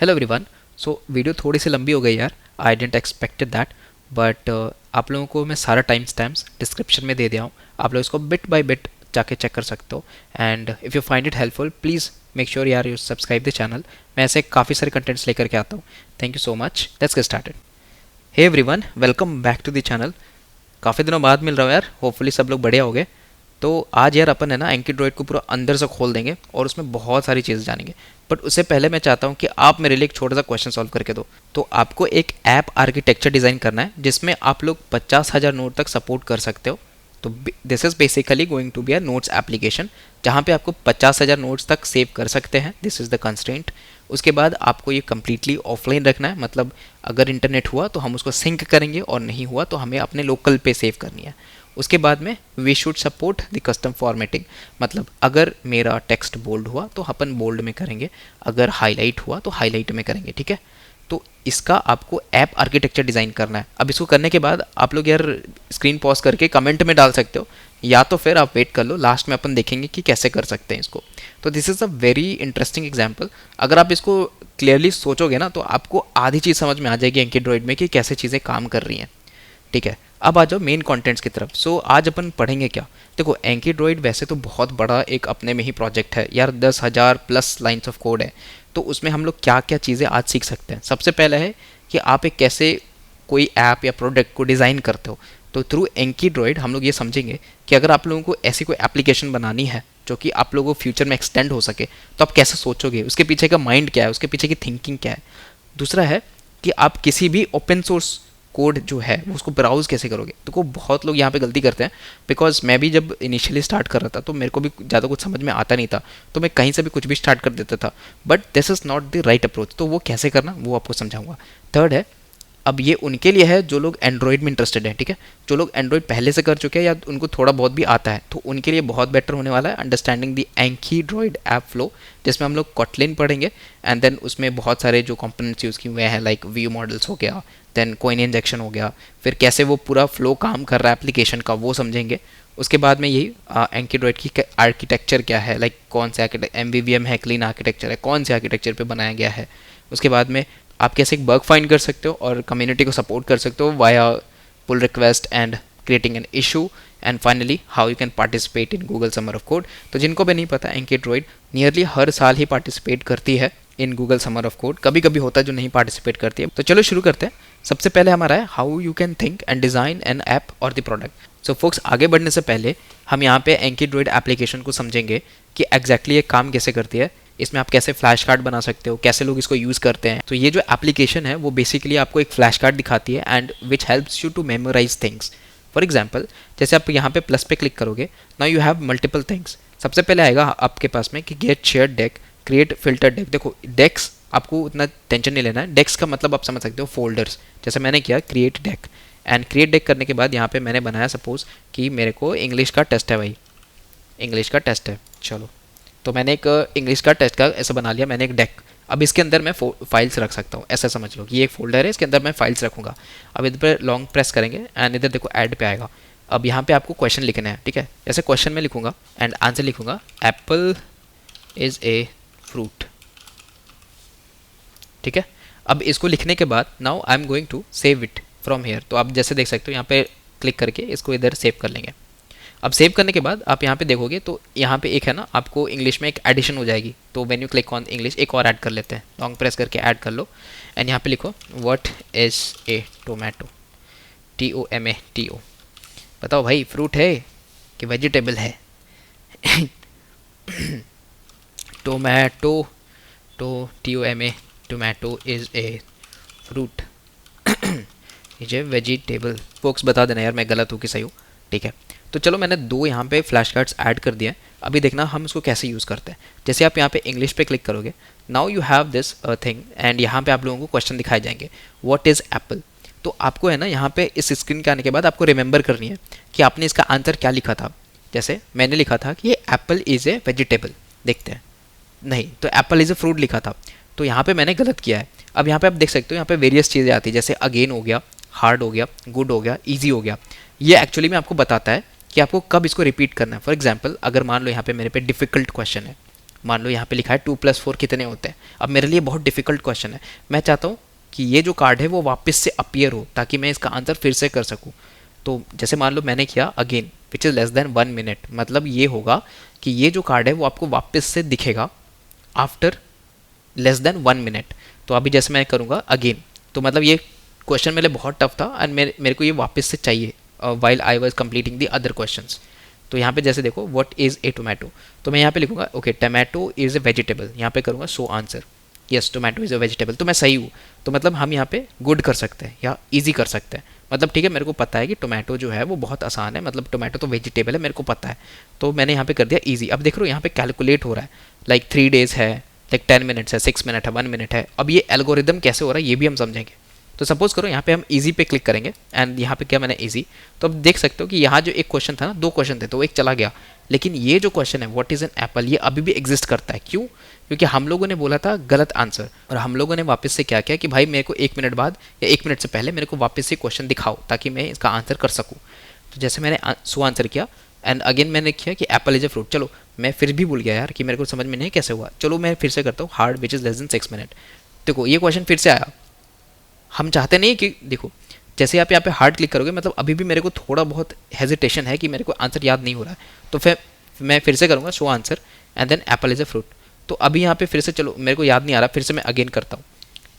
Hello everyone. So video थोड़ी सी लंबी हो गई यार। आई डेंट एक्सपेक्टेड दैट बट आप लोगों को मैं सारा टाइम स्टैम्प्स डिस्क्रिप्शन में दे दिया हूँ। आप लोग इसको बिट बाय बिट जाके चेक कर सकते हो। And if you find it helpful please make sure यार यू सब्सक्राइब द चैनल। मैं ऐसे काफ़ी सारे कंटेंट्स लेकर के आता हूँ। Thank you so much. Let's get started. Hey everyone, welcome back to the channel. काफ़ी दिनों बाद मिल रहा हूँ यार। होपफुली सब लोग बढ़िया हो गए। तो आज यार अपन है ना एंकी को पूरा अंदर से खोल देंगे और उसमें बहुत सारी चीज़ें जानेंगे। बट उससे पहले मैं चाहता हूँ कि आप मेरे लिए एक छोटा सा क्वेश्चन सॉल्व करके दो। तो आपको एक ऐप आर्किटेक्चर डिज़ाइन करना है जिसमें आप लोग 50,000 नोट तक सपोर्ट कर सकते हो। तो this is basically going to be a notes application जहाँ पे आपको 50,000 नोट्स तक सेव कर सकते हैं। This is the constraint. उसके बाद आपको ये कम्प्लीटली ऑफलाइन रखना है, मतलब अगर इंटरनेट हुआ तो हम उसको सिंक करेंगे और नहीं हुआ तो हमें अपने लोकल पे सेव करनी है। उसके बाद में we should support the custom formatting, मतलब अगर मेरा टेक्स्ट बोल्ड हुआ तो अपन बोल्ड में करेंगे, अगर हाईलाइट हुआ तो हाईलाइट में करेंगे। ठीक है। तो इसका आपको ऐप आर्किटेक्चर डिज़ाइन करना है। अब इसको करने के बाद आप लोग यार स्क्रीन पॉज करके कमेंट में डाल सकते हो, या तो फिर आप वेट कर लो, लास्ट में अपन देखेंगे कि कैसे कर सकते हैं इसको। तो this is a very interesting example. अगर आप इसको क्लियरली सोचोगे ना तो आपको आधी चीज़ समझ में आ जाएगी एंकी में कि कैसे चीज़ें काम कर रही हैं। ठीक है। अब आ जाओ मेन कंटेंट्स की तरफ। सो आज अपन पढ़ेंगे क्या। देखो एंकी वैसे तो बहुत बड़ा एक अपने में ही प्रोजेक्ट है यार, 10,000 प्लस लाइन्स ऑफ कोड है। तो उसमें हम लोग क्या क्या चीज़ें आज सीख सकते हैं। सबसे पहले है कि आप एक कैसे कोई ऐप या प्रोडक्ट को डिज़ाइन करते हो। तो थ्रू एंकी हम लोग ये समझेंगे कि अगर आप लोगों को ऐसी कोई एप्लीकेशन बनानी है जो कि आप लोगों को फ्यूचर में एक्सटेंड हो सके तो आप कैसे सोचोगे, उसके पीछे का माइंड क्या है, उसके पीछे की थिंकिंग क्या है। दूसरा है कि आप किसी भी ओपन सोर्स कोड जो है वो उसको ब्राउज कैसे करोगे। तो को बहुत लोग यहाँ पे गलती करते हैं, बिकॉज मैं भी जब इनिशियली स्टार्ट कर रहा था तो मेरे को भी ज़्यादा कुछ समझ में आता नहीं था, तो मैं कहीं से भी कुछ भी स्टार्ट कर देता था। But this is not the right approach. तो वो कैसे करना वो आपको समझाऊंगा। थर्ड है, अब ये उनके लिए है जो लोग एंड्रॉयड में इंटरेस्टेड हैं। ठीक है। जो लोग एंड्रॉयड पहले से कर चुके हैं या उनको थोड़ा बहुत भी आता है तो उनके लिए बहुत बेटर होने वाला है अंडरस्टैंडिंग दी एंकी ऐप फ्लो, जिसमें हम लोग कॉटलिन पढ़ेंगे। एंड देन उसमें बहुत सारे जो कंपोनेंट्स यूज़ किए हुए हैं लाइक व्यू मॉडल्स हो गया, देन कोइन इंजेक्शन हो गया, फिर कैसे वो पूरा फ्लो काम कर रहा है एप्लीकेशन का वो समझेंगे। उसके बाद में यही एंकी की आर्किटेक्चर क्या है, लाइक कौन से MVVM है, क्लीन आर्किटेक्चर है, कौन से आर्किटेक्चर पे बनाया गया है। उसके बाद में आप कैसे एक बग फाइंड कर सकते हो और कम्युनिटी को सपोर्ट कर सकते हो via pull request and creating an issue. And finally how you can participate in Google Summer of Code. तो जिनको भी नहीं पता एंकी नियरली हर साल ही पार्टिसिपेट करती है इन गूगल समर ऑफ कोड। कभी कभी होता है जो नहीं पार्टिसिपेट करती है। तो चलो शुरू करते हैं। सबसे पहले हमारा है how you can think and design an app और द प्रोडक्ट। सो फोक्स आगे बढ़ने से पहले हम यहाँ पे एंकी एप्लीकेशन को समझेंगे कि एग्जैक्टली ये काम कैसे करती है। इसमें आप कैसे फ्लैश कार्ड बना सकते हो, कैसे लोग इसको यूज़ करते हैं। तो ये जो एप्लीकेशन है वो बेसिकली आपको एक फ्लैश कार्ड दिखाती है and which helps you to memorise things. For example जैसे आप यहाँ पे प्लस पे क्लिक करोगे, now you have multiple things. सबसे पहले आएगा आपके पास में कि get share deck, create filter deck. देखो डेक्स आपको उतना टेंशन नहीं लेना है। डेक्स का मतलब आप समझ सकते हो फोल्डर्स। जैसे मैंने किया create deck, and create deck करने के बाद यहाँ पे मैंने बनाया सपोज कि मेरे को इंग्लिश का टेस्ट है, भाई इंग्लिश का टेस्ट है। चलो तो मैंने एक इंग्लिश का टेस्ट का ऐसा बना लिया, मैंने एक डेक। अब इसके अंदर मैं फाइल्स रख सकता हूँ। ऐसा समझ लो कि ये एक फोल्डर है, इसके अंदर मैं फाइल्स रखूँगा। अब इधर पर लॉन्ग प्रेस करेंगे एंड इधर देखो ऐड पे आएगा। अब यहाँ पे आपको क्वेश्चन लिखना है। ठीक है। जैसे क्वेश्चन में लिखूँगा एंड आंसर लिखूँगा एप्पल इज़ ए फ्रूट। ठीक है। अब इसको लिखने के बाद now I am going to save it from here. तो आप जैसे देख सकते हो यहाँ पे क्लिक करके इसको इधर सेव कर लेंगे। अब सेव करने के बाद आप यहाँ पे देखोगे तो यहाँ पे एक है ना आपको इंग्लिश में एक एडिशन हो जाएगी। तो when you click on English एक और ऐड कर लेते हैं, लॉन्ग प्रेस करके ऐड कर लो एंड यहाँ पे लिखो what is a tomato, TOMATO। बताओ भाई फ्रूट है कि वेजिटेबल है। टोमेटो, तो TOMA tomato is a fruit, is a vegetable. Folks बता देना यार मैं गलत हूँ कि सही हूँ। ठीक है। तो चलो मैंने दो यहाँ पे फ्लैश कार्ड्स ऐड कर दिए हैं। अभी देखना हम इसको कैसे यूज़ करते हैं। जैसे आप यहाँ पे इंग्लिश पे क्लिक करोगे, now you have this thing and यहाँ पे आप लोगों को क्वेश्चन दिखाए जाएंगे व्हाट इज़ एप्पल। तो आपको है ना यहाँ पे इस स्क्रीन के आने के बाद आपको रिमेंबर करनी है कि आपने इसका आंसर क्या लिखा था। जैसे मैंने लिखा था कि ये एप्पल इज़ ए वेजिटेबल, देखते हैं नहीं तो एप्पल इज़ ए फ्रूट लिखा था। तो यहाँ पे मैंने गलत किया है। अब यहाँ पे आप देख सकते हो यहाँ पे वेरियस चीज़ें आती है, जैसे अगेन हो गया, हार्ड हो गया, गुड हो गया, ईजी हो गया। ये एक्चुअली में आपको बताता है कि आपको कब इसको रिपीट करना है। फॉर एग्जाम्पल अगर मान लो यहाँ पे मेरे पे डिफिकल्ट क्वेश्चन है मान लो यहाँ पे लिखा है 2+4 कितने होते हैं। अब मेरे लिए बहुत डिफिकल्ट क्वेश्चन है, मैं चाहता हूँ कि ये जो कार्ड है वो वापस से अपीयर हो ताकि मैं इसका आंसर फिर से कर सकूँ। तो जैसे मान लो मैंने किया again which is less than 1 minute, मतलब ये होगा कि ये जो कार्ड है वो आपको वापस से दिखेगा आफ्टर लेस देन 1 मिनट। तो अभी जैसे मैं करूँगा अगेन, तो मतलब ये क्वेश्चन मेरे लिए बहुत टफ था एंड मेरे को ये वापस से चाहिए while I was completing the other questions. तो यहाँ पे जैसे देखो व्हाट इज़ ए टोमेटो, तो मैं यहाँ पे लिखूंगा okay tomato is A vegetable, यहाँ पे करूँगा show answer, yes tomato is a vegetable, तो मैं सही हूँ। तो मतलब हम यहाँ पे गुड कर सकते हैं या इजी कर सकते हैं, मतलब ठीक है मेरे को पता है कि टोमेटो जो है वो बहुत आसान है, मतलब टोमेटो तो वेजिटेबल है मेरे को पता है, तो मैंने यहाँ पे कर दिया इजी। अब देख रहे हो यहाँ पे कैलकुलेट हो रहा है, लाइक 3 डेज है, लाइक 10 मिनट्स है, 6 मिनट है, 1 मिनट है। अब ये एल्गोरिदम कैसे हो रहा है ये भी हम समझेंगे। तो सपोज करो यहाँ पे हम इजी पे क्लिक करेंगे एंड यहाँ पे क्या मैंने इजी, तो अब देख सकते हो कि यहाँ जो एक क्वेश्चन था ना, 2 क्वेश्चन थे तो एक चला गया, लेकिन ये जो क्वेश्चन है व्हाट इज़ एन एप्पल ये अभी भी एग्जिस्ट करता है। क्यों? क्योंकि हम लोगों ने बोला था गलत आंसर, और हम लोगों ने वापस से क्या किया कि भाई मेरे को 1 मिनट बाद या 1 मिनट से पहले मेरे को वापस से क्वेश्चन दिखाओ ताकि मैं इसका आंसर कर सकूँ। तो जैसे मैंने सो आंसर किया एंड अगेन मैंने किया कि एप्पल इज ए फ्रूट। चलो मैं फिर भी भूल गया यार कि मेरे को समझ में नहीं कैसे हुआ, चलो मैं फिर से करता हूँ hard which is less than 6 minute. देखो ये क्वेश्चन फिर से आया, हम चाहते नहीं कि देखो जैसे आप यहाँ पे हार्ड क्लिक करोगे मतलब अभी भी मेरे को थोड़ा बहुत हेजिटेशन है कि मेरे को आंसर याद नहीं हो रहा है, तो फिर मैं फिर से करूँगा show answer and then apple is a fruit. तो अभी यहाँ पे फिर से चलो मेरे को याद नहीं आ रहा, फिर से मैं अगेन करता हूँ,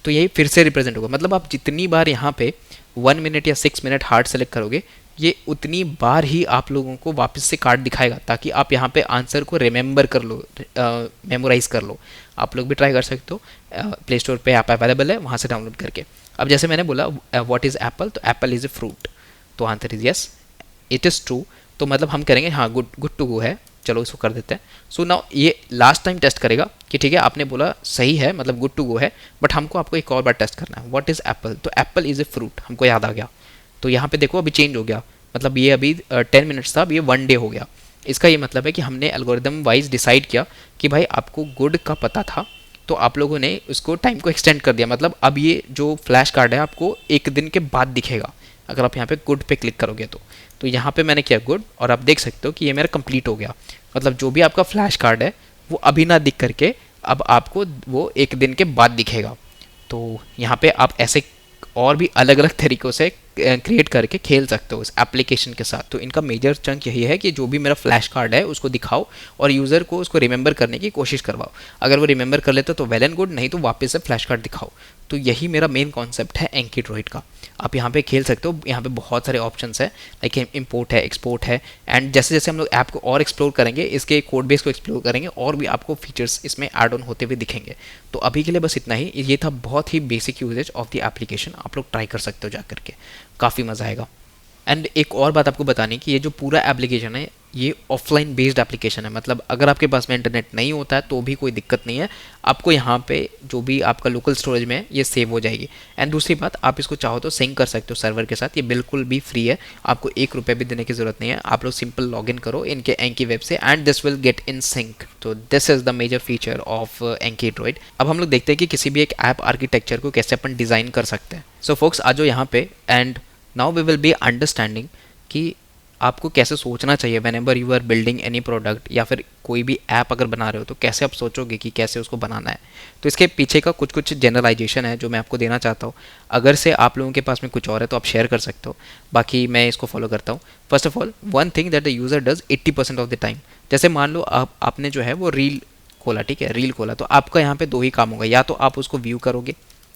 तो यही फिर से रिप्रेजेंट होगा। मतलब आप जितनी बार यहाँ पे 1 मिनट या 6 मिनट हार्ड सेलेक्ट करोगे ये उतनी बार ही आप लोगों को वापस से कार्ड दिखाएगा ताकि आप यहाँ पे आंसर को रिमेंबर कर लो, मेमोराइज कर लो। आप लोग भी ट्राई कर सकते हो, प्ले स्टोर पे ऐप अवेलेबल है वहाँ से डाउनलोड करके। अब जैसे मैंने बोला व्हाट इज़ एप्पल, तो एप्पल इज़ ए फ्रूट, तो answer is yes it is true. तो मतलब हम करेंगे हाँ गुड गुड टू गो है, चलो इसको कर देते हैं। सो नाउ ये लास्ट टाइम टेस्ट करेगा कि ठीक है आपने बोला सही है मतलब गुड टू गो है, बट हमको आपको एक और बार टेस्ट करना है। व्हाट इज़ एप्पल, तो एप्पल इज़ ए फ्रूट हमको याद आ गया। तो यहाँ पे देखो अभी चेंज हो गया, मतलब ये अभी 10 मिनट्स था, अब ये 1 डे हो गया। इसका ये मतलब है कि हमने एल्गोरिदम वाइज डिसाइड किया कि भाई आपको गुड का पता था तो आप लोगों ने उसको टाइम को एक्सटेंड कर दिया। मतलब अब ये जो फ्लैश कार्ड है आपको 1 दिन के बाद दिखेगा अगर आप यहाँ पे गुड पे क्लिक करोगे तो यहाँ पे मैंने किया गुड और आप देख सकते हो कि ये मेरा कंप्लीट हो गया। मतलब जो भी आपका फ्लैश कार्ड है वो अभी ना दिख करके अब आपको वो 1 दिन के बाद दिखेगा। तो यहाँ पे आप ऐसे और भी अलग अलग तरीक़ों से क्रिएट करके खेल सकते हो इस एप्लीकेशन के साथ। तो इनका मेजर चंक यही है कि जो भी मेरा फ्लैश कार्ड है उसको दिखाओ और यूज़र को उसको रिमेंबर करने की कोशिश करवाओ। अगर वो रिमेंबर कर लेते तो वेल एंड गुड, नहीं तो वापस से फ्लैश कार्ड दिखाओ। तो यही मेरा मेन कॉन्सेप्ट है एंकीड्रॉइड का। आप यहाँ पे खेल सकते हो, यहाँ पे बहुत सारे ऑप्शंस है लाइक इंपोर्ट है, एक्सपोर्ट है, एंड जैसे जैसे हम लोग ऐप को और एक्सप्लोर करेंगे, इसके कोड बेस को एक्सप्लोर करेंगे और भी आपको फीचर्स इसमें ऐड ऑन होते हुए दिखेंगे। तो अभी के लिए बस इतना ही, ये था बहुत ही basic usages of the application. आप लोग ट्राई कर सकते हो जा करके, काफ़ी मज़ा आएगा। एंड एक और बात आपको बतानी कि ये जो पूरा एप्लीकेशन है ये ऑफलाइन बेस्ड एप्लीकेशन है, मतलब अगर आपके पास में इंटरनेट नहीं होता है तो भी कोई दिक्कत नहीं है, आपको यहाँ पे जो भी आपका लोकल स्टोरेज में है ये सेव हो जाएगी। एंड दूसरी बात, आप इसको चाहो तो सिंक कर सकते हो सर्वर के साथ, ये बिल्कुल भी फ्री है, आपको 1 रुपये भी देने की ज़रूरत नहीं है। आप लोग सिंपल लॉगिन करो इनके एंकी वेब से and this will get in sync. तो this is the major feature of AnkiDroid. अब हम लोग देखते हैं कि किसी भी एक ऐप आर्किटेक्चर को कैसे अपन डिज़ाइन कर सकते हैं। सो फोक्स आ जाओ यहाँ पे and now we will be understanding कि आपको कैसे सोचना चाहिए whenever you are building any product या फिर कोई भी ऐप अगर बना रहे हो तो कैसे आप सोचोगे कि कैसे उसको बनाना है। तो इसके पीछे का कुछ कुछ जनरलाइजेशन है जो मैं आपको देना चाहता हूँ। अगर से आप लोगों के पास में कुछ और है तो आप शेयर कर सकते हो, बाकी मैं इसको फॉलो करता हूँ। First of all one thing that the user does 80% of the time, जैसे मान लो आपने जो है वो रील खोला, ठीक है रील खोला, तो आपका यहाँ पे 2 ही काम होगा, या तो आप उसको व्यू करोगे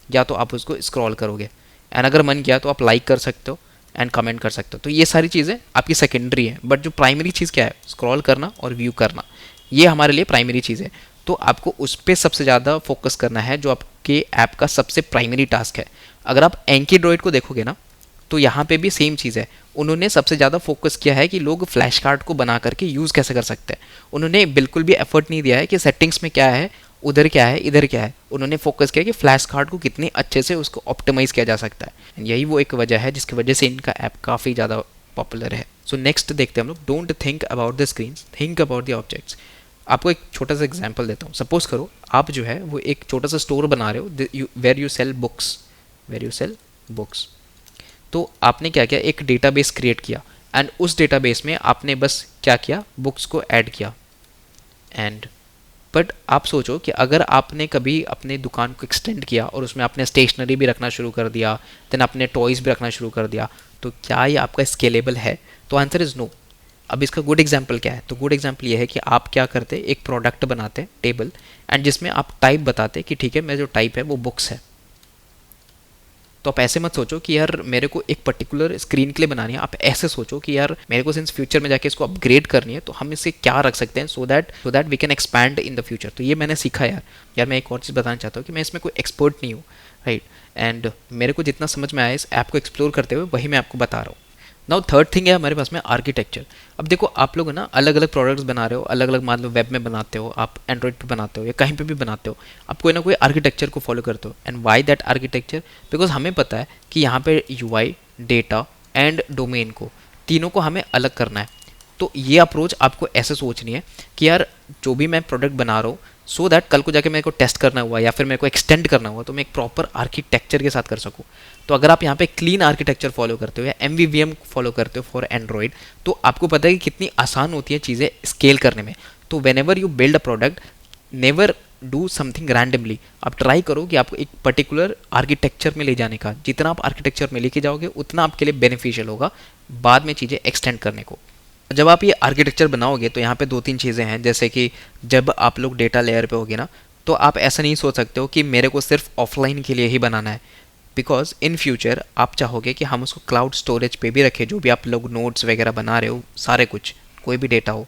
या तो आप उसको स्क्रॉल करोगे। एंड अगर मन किया तो आप लाइक कर सकते हो एंड कमेंट कर सकते हो। तो ये सारी चीज़ें आपकी सेकेंडरी है, बट जो प्राइमरी चीज़ क्या है, स्क्रॉल करना और व्यू करना, ये हमारे लिए प्राइमरी चीज़ है। तो आपको उस पर सबसे ज़्यादा फोकस करना है जो आपके ऐप का सबसे प्राइमरी टास्क है। अगर आप एंकीड्रॉइड को देखोगे ना तो यहाँ पे भी सेम चीज़ है। उन्होंने सबसे ज़्यादा फोकस किया है कि लोग फ्लैश कार्ड को बना करके यूज़ कैसे कर सकते हैं। उन्होंने बिल्कुल भी एफर्ट नहीं दिया है कि सेटिंग्स में क्या है, उधर क्या है, इधर क्या है। उन्होंने फोकस किया कि फ्लैश कार्ड को कितने अच्छे से उसको ऑप्टिमाइज़ किया जा सकता है। यही वो एक वजह है जिसकी वजह से इनका ऐप काफ़ी ज़्यादा पॉपुलर है। सो नेक्स्ट देखते हैं हम लोग, don't think about the screen, think about the objects. आपको एक छोटा सा एग्जाम्पल देता हूँ। सपोज करो आप जो है वो एक छोटा सा स्टोर बना रहे हो वेर यू सेल बुक्स। तो आपने क्या किया, एक डेटाबेस क्रिएट किया एंड उस डेटाबेस में आपने बस क्या किया, बुक्स को ऐड किया एंड बट आप सोचो कि अगर आपने कभी अपने दुकान को एक्सटेंड किया और उसमें आपने स्टेशनरी भी रखना शुरू कर दिया, देन आपने टॉयज़ भी रखना शुरू कर दिया, तो क्या ये आपका स्केलेबल है? तो आंसर इज़ नो। अब इसका गुड एग्जाम्पल क्या है? तो गुड एग्जाम्पल ये है कि आप क्या करते, एक प्रोडक्ट बनाते टेबल, एंड जिसमें आप टाइप बताते कि ठीक है मेरा जो टाइप है वो बुक्स है। तो आप ऐसे मत सोचो कि यार मेरे को एक पर्टिकुलर स्क्रीन के लिए बनानी है, आप ऐसे सोचो कि यार मेरे को सिंस फ्यूचर में जाके इसको अपग्रेड करनी है, तो हम इसे क्या रख सकते हैं so that we can expand in the future. तो ये मैंने सीखा यार मैं एक और चीज़ बताना चाहता हूँ कि मैं इसमें कोई एक्सपर्ट नहीं हूँ, राइट। एंड मेरे को जितना समझ में आया इस ऐप को एक्सप्लोर करते हुए, वही मैं आपको बता रहा हूँ। नाउ थर्ड थिंग है हमारे पास में आर्किटेक्चर। अब देखो आप लोग ना अलग अलग प्रोडक्ट्स बना रहे हो, अलग अलग मान लो वेब में बनाते हो, आप एंड्रॉइड पे बनाते हो या कहीं पे भी बनाते हो, आप कोई ना कोई आर्किटेक्चर को फॉलो करते हो। And why that architecture? Because हमें पता है कि यहाँ पे यूआई, डेटा एंड डोमेन को तीनों को हमें अलग करना है। तो ये अप्रोच आपको ऐसे सोचनी है कि यार जो भी मैं प्रोडक्ट बना रहा हूँ, सो दैट कल को जाके मेरे को टेस्ट करना हुआ या फिर मेरे को एक्सटेंड करना हुआ तो मैं एक प्रॉपर आर्किटेक्चर के साथ कर सकूँ। तो अगर आप यहाँ पे क्लीन आर्किटेक्चर फॉलो करते हो या MVVM फॉलो करते हो फॉर एंड्रॉइड, तो आपको पता है कि कितनी आसान होती है चीज़ें स्केल करने में। तो when ever you build a product, never do something randomly. आप ट्राई करो कि आपको एक पर्टिकुलर आर्किटेक्चर में ले जाने का, जितना आप आर्किटेक्चर में लेके जाओगे उतना आपके लिए बेनिफिशियल होगा बाद में चीज़ें एक्सटेंड करने को। जब आप ये आर्किटेक्चर बनाओगे तो यहाँ पे दो तीन चीज़ें हैं, जैसे कि जब आप लोग डेटा लेयर पे होगे ना, तो आप ऐसा नहीं सोच सकते हो कि मेरे को सिर्फ ऑफलाइन के लिए ही बनाना है। बिकॉज इन फ्यूचर आप चाहोगे कि हम उसको क्लाउड स्टोरेज पे भी रखें, जो भी आप लोग नोट्स वगैरह बना रहे हो, सारे कुछ कोई भी डेटा हो।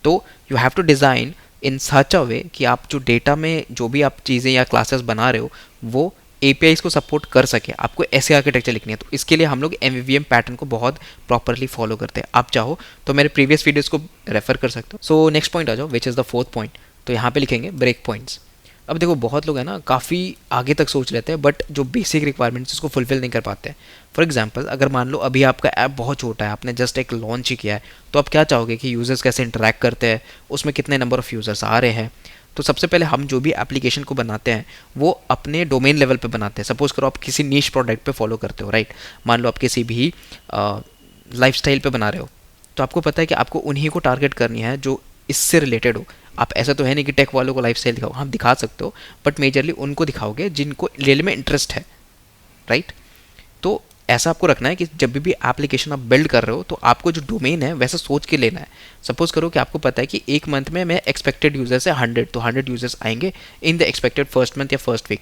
तो you have to design in सच अ वे कि आप जो डेटा में जो भी आप चीज़ें या क्लासेस बना रहे हो वो APIs को सपोर्ट कर सके। आपको ऐसे आर्किटेक्चर लिखनी है, तो इसके लिए हम लोग MVVM पैटर्न को बहुत प्रॉपरली फॉलो करते हैं। आप चाहो तो मेरे प्रीवियस वीडियोस को रेफर कर सकते हो। सो नेक्स्ट पॉइंट आ जाओ, विच इज़ द फोर्थ पॉइंट। तो यहाँ पे लिखेंगे ब्रेक पॉइंट्स। अब देखो बहुत लोग हैं ना काफ़ी आगे तक सोच लेते हैं, बट जो बेसिक रिक्वायरमेंट्स उसको फुलफिल नहीं कर पाते हैं। फॉर एग्जांपल अगर मान लो अभी आपका ऐप बहुत छोटा है, आपने जस्ट एक लॉन्च ही किया है, तो आप क्या चाहोगे कि यूज़र्स कैसे इंटरेक्ट करते हैं, उसमें कितने नंबर ऑफ़ यूज़र्स आ रहे हैं। तो सबसे पहले हम जो भी एप्लीकेशन को बनाते हैं वो अपने डोमेन लेवल पे बनाते हैं। सपोज करो आप किसी नीश प्रोडक्ट पे फॉलो करते हो, राइट। मान लो आप किसी भी लाइफस्टाइल पे बना रहे हो, तो आपको पता है कि आपको उन्हीं को टारगेट करनी है जो इससे रिलेटेड हो। आप ऐसा तो है नहीं कि टेक वालों को लाइफस्टाइल दिखाओ, हम दिखा सकते हो, बट मेजरली उनको दिखाओगे जिनको रियल में इंटरेस्ट है, राइट। तो ऐसा आपको रखना है कि जब भी एप्लीकेशन आप बिल्ड कर रहे हो तो आपको जो डोमेन है वैसा सोच के लेना है। सपोज करो कि आपको पता है कि एक मंथ में मैं एक्सपेक्टेड यूजर्स है 100, तो 100 यूजर्स आएंगे in the expected first month या फर्स्ट वीक।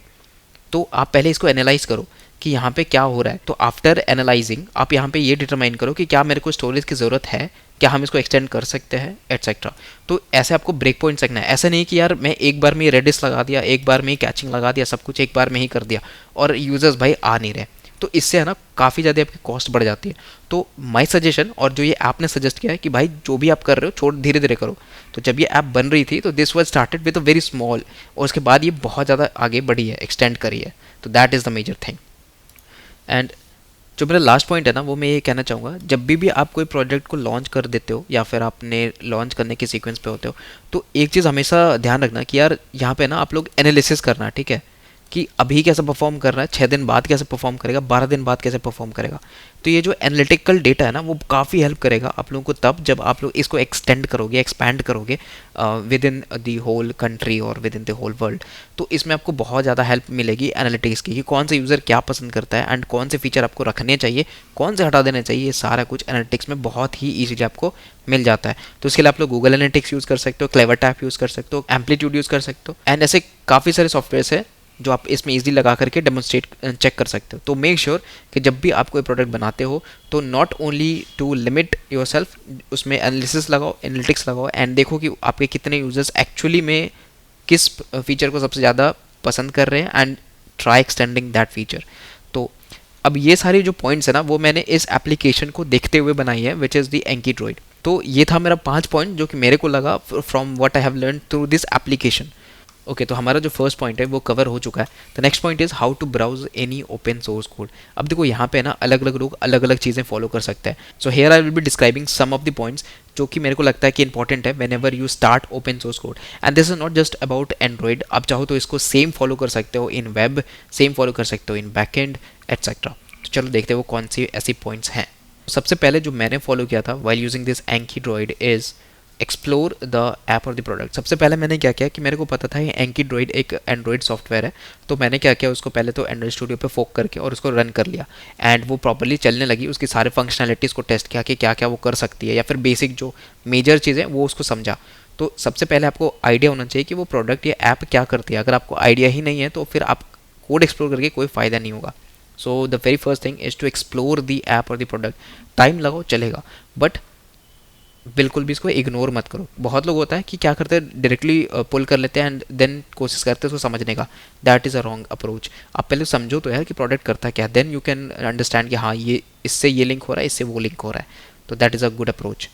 तो आप पहले इसको एनालाइज करो कि यहाँ पे क्या हो रहा है। तो आफ्टर एनालाइजिंग आप यहाँ पे ये डिटरमाइन करो कि क्या मेरे को स्टोरेज की ज़रूरत है, क्या हम इसको एक्सटेंड कर सकते हैं, एटसेट्रा। तो ऐसे आपको ब्रेक पॉइंट्स रखना है। ऐसा नहीं कि यार मैं एक बार में ही रेडिस लगा दिया, एक बार में ही कैचिंग लगा दिया, सब कुछ एक बार में ही कर दिया और यूजर्स भाई आ नहीं रहे, तो इससे है ना काफ़ी ज़्यादा आपकी कॉस्ट बढ़ जाती है। तो माय सजेशन और जो ये ऐप ने सजेस्ट किया है कि भाई जो भी आप कर रहे हो छोड़ धीरे धीरे करो। तो जब ये ऐप बन रही थी तो this was started with a very small, और उसके बाद ये बहुत ज़्यादा आगे बढ़ी है, एक्सटेंड करी है। तो that is the major thing. And जो मेरा लास्ट पॉइंट है ना वो मैं ये कहना चाहूँगा, जब भी आप कोई प्रोजेक्ट को लॉन्च कर देते हो या फिर आपने लॉन्च करने के सीक्वेंस पे होते हो, तो एक चीज़ हमेशा ध्यान रखना कि यार यहाँ पे ना आप लोग एनालिसिस करना, ठीक है, कि अभी कैसे परफॉर्म कर रहा है, 6 दिन बाद कैसे परफॉर्म करेगा, 12 दिन बाद कैसे परफॉर्म करेगा। तो ये जो एनालिटिकल डेटा है ना वो काफ़ी हेल्प करेगा आप लोगों को तब जब आप लोग इसको एक्सटेंड करोगे, एक्सपैंड करोगे within the whole country और within the whole world. तो इसमें आपको बहुत ज़्यादा हेल्प मिलेगी एनालिटिक्स की कि कौन से यूज़र क्या पसंद करता है एंड कौन से फीचर आपको रखने चाहिए, कौन से हटा देने चाहिए। ये सारा कुछ एनालिटिक्स में बहुत ही ईजीली आपको मिल जाता है। तो इसके लिए आप लोग गूगल एनालिटिक्स यूज़ कर सकते हो, क्लेवर टैप यूज़ कर सकते हो, एम्पलीट्यूड यूज़ कर सकते हो, एंड ऐसे काफ़ी सारे सॉफ्टवेयर है जो आप इसमें इजीली लगा करके डेमोन्स्ट्रेट चेक कर सकते हो। तो मेक श्योर कि जब भी आप कोई प्रोडक्ट बनाते हो तो not only to limit yourself, उसमें एनालिसिस लगाओ, एनालिटिक्स लगाओ एंड देखो कि आपके कितने यूजर्स एक्चुअली में किस फीचर को सबसे ज़्यादा पसंद कर रहे हैं and try extending that feature. तो अब ये सारी जो पॉइंट्स है ना वो मैंने इस एप्लीकेशन को देखते हुए बनाई है, विच इज़ द एंकी ड्रॉइड। तो ये था मेरा 5 पॉइंट जो कि मेरे को लगा from what I have learn through this application. Okay, तो हमारा जो फर्स्ट पॉइंट है वो कवर हो चुका है। The next point is how to browse any open source code. अब देखो यहाँ पे ना अलग अलग लोग अलग अलग चीज़ें फॉलो कर सकते हैं। So here I will be describing some of the points जो कि मेरे को लगता है कि इंपॉर्टेंट है whenever you start open source code. And this is not just about Android, आप चाहो तो इसको सेम फॉलो कर सकते हो इन वेब, सेम फॉलो कर सकते हो इन बैकएंड एटसेट्रा। तो चलो देखते हो कौन सी ऐसी पॉइंट्स हैं। सबसे पहले जो मैंने फॉलो किया था while using this AnkiDroid is explore the app और द प्रोडक्ट। सबसे पहले मैंने क्या किया कि मेरे को पता था ये एंकीड्रॉइड एक एंड्रॉइड सॉफ्टवेयर है, तो मैंने क्या किया, उसको पहले तो एंड्रॉइड स्टूडियो पे फोक करके और उसको रन कर लिया, एंड वो प्रॉपरली चलने लगी। उसकी सारे फंक्शनैलिटीज़ को टेस्ट किया कि क्या क्या वो कर सकती है, या फिर बेसिक जो मेजर चीज़ें वो उसको समझा। तो सबसे पहले आपको आइडिया होना चाहिए कि वो प्रोडक्ट या ऐप क्या करती है। अगर आपको आइडिया ही नहीं है तो फिर आप कोड एक्सप्लोर करके कोई फ़ायदा नहीं होगा। So the very first thing is to explore the app और द प्रोडक्ट। टाइम लगाओ चलेगा, बट बिल्कुल भी इसको इग्नोर मत करो। बहुत लोग होता है कि क्या करते हैं, डायरेक्टली पुल कर लेते हैं एंड देन कोशिश करते हैं उसको समझने का। That is a wrong approach. आप पहले समझो तो यार कि प्रोडक्ट करता क्या है, देन यू कैन अंडरस्टैंड कि हाँ ये इससे ये लिंक हो रहा है, इससे वो लिंक हो रहा है। तो that is a good approach.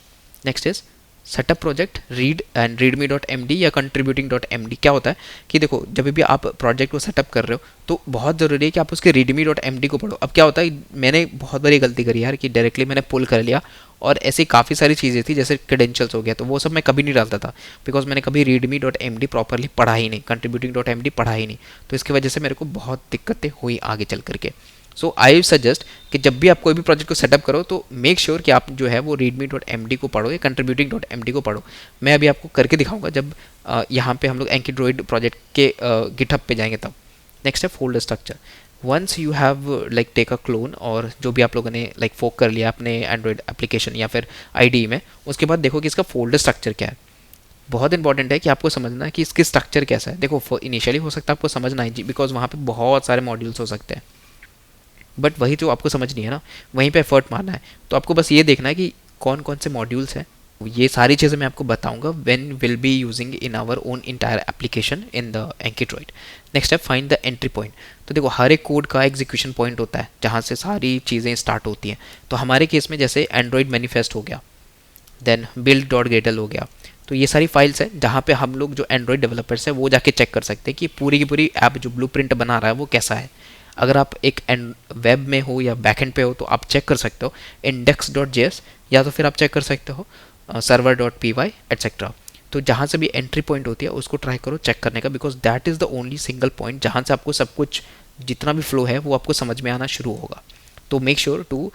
Next is setup project read and readme dot M D या कंट्रीब्यूटिंग डॉट एम डी। क्या होता है कि देखो, जब भी आप प्रोजेक्ट को सेटअप कर रहे हो तो बहुत ज़रूरी है कि आप उसके रीडमी डॉट एम डी को पढ़ो। अब क्या होता है, मैंने बहुत बड़ी गलती करी यार कि डायरेक्टली मैंने पुल कर लिया, और ऐसी काफ़ी सारी चीज़ें थी जैसे क्रेडेंशियल्स हो गया, तो वो सब मैं कभी नहीं डालता था, बिकॉज मैंने कभी readme dot M D properly पढ़ा ही नहीं, कंट्रीब्यूटिंग डॉट एम डी पढ़ा ही नहीं। तो इसकी वजह से मेरे को बहुत दिक्कतें हुई आगे चल करके। सो आई सजेस्ट कि जब भी आप कोई भी प्रोजेक्ट को सेटअप करो तो मेक श्योर कि आप जो है वो रीडमी डॉट एम डी को पढ़ो या कंट्रीब्यूटिंग डॉट एम डी को पढ़ो। मैं अभी आपको करके दिखाऊंगा जब यहाँ पे हम लोग एंकीड्रॉइड प्रोजेक्ट के गिटहब पे जाएंगे तब। नेक्स्ट है folder structure. Once you have like take a clone, और जो भी आप लोगों ने लाइक फोक कर लिया अपने एंड्रॉइड एप्लीकेशन या फिर आईडी में, उसके बाद देखो कि इसका फोल्डर स्ट्रक्चर क्या है। बहुत इंपॉर्टेंट है कि आपको समझना है कि इसकी स्ट्रक्चर कैसा है। देखो इनिशियली हो सकता है आपको समझना है जी, बिकॉज वहाँ पे बहुत सारे मॉड्यूल्स हो सकते हैं, बट वही जो आपको समझनी है ना, वहीं पे एफर्ट मारना है। तो आपको बस ये देखना है कि कौन कौन से मॉड्यूल्स हैं। ये सारी चीज़ें मैं आपको बताऊंगा when will be using in our own entire application in the AnkiDroid. Next है फाइंड द एंट्री पॉइंट। तो देखो हर एक कोड का एग्जीक्यूशन पॉइंट होता है जहाँ से सारी चीज़ें स्टार्ट होती हैं। तो हमारे केस में जैसे एंड्रॉइड मैनिफेस्ट हो गया, देन build डॉट गेटल हो गया। तो ये सारी फाइल्स हैं जहाँ पे हम लोग जो एंड्रॉइड डेवलपर्स हैं वो जाके चेक कर सकते हैं कि पूरी की पूरी ऐप जो ब्लूप्रिंट बना रहा है वो कैसा है। अगर आप एक वेब में हो या बैकएंड पे हो तो आप चेक कर सकते हो index.js, या तो फिर आप चेक कर सकते हो server.py एटसेट्रा। तो जहाँ से भी एंट्री पॉइंट होती है उसको ट्राई करो चेक करने का, because that is the only single point जहाँ से आपको सब कुछ जितना भी फ्लो है वो आपको समझ में आना शुरू होगा। तो make sure to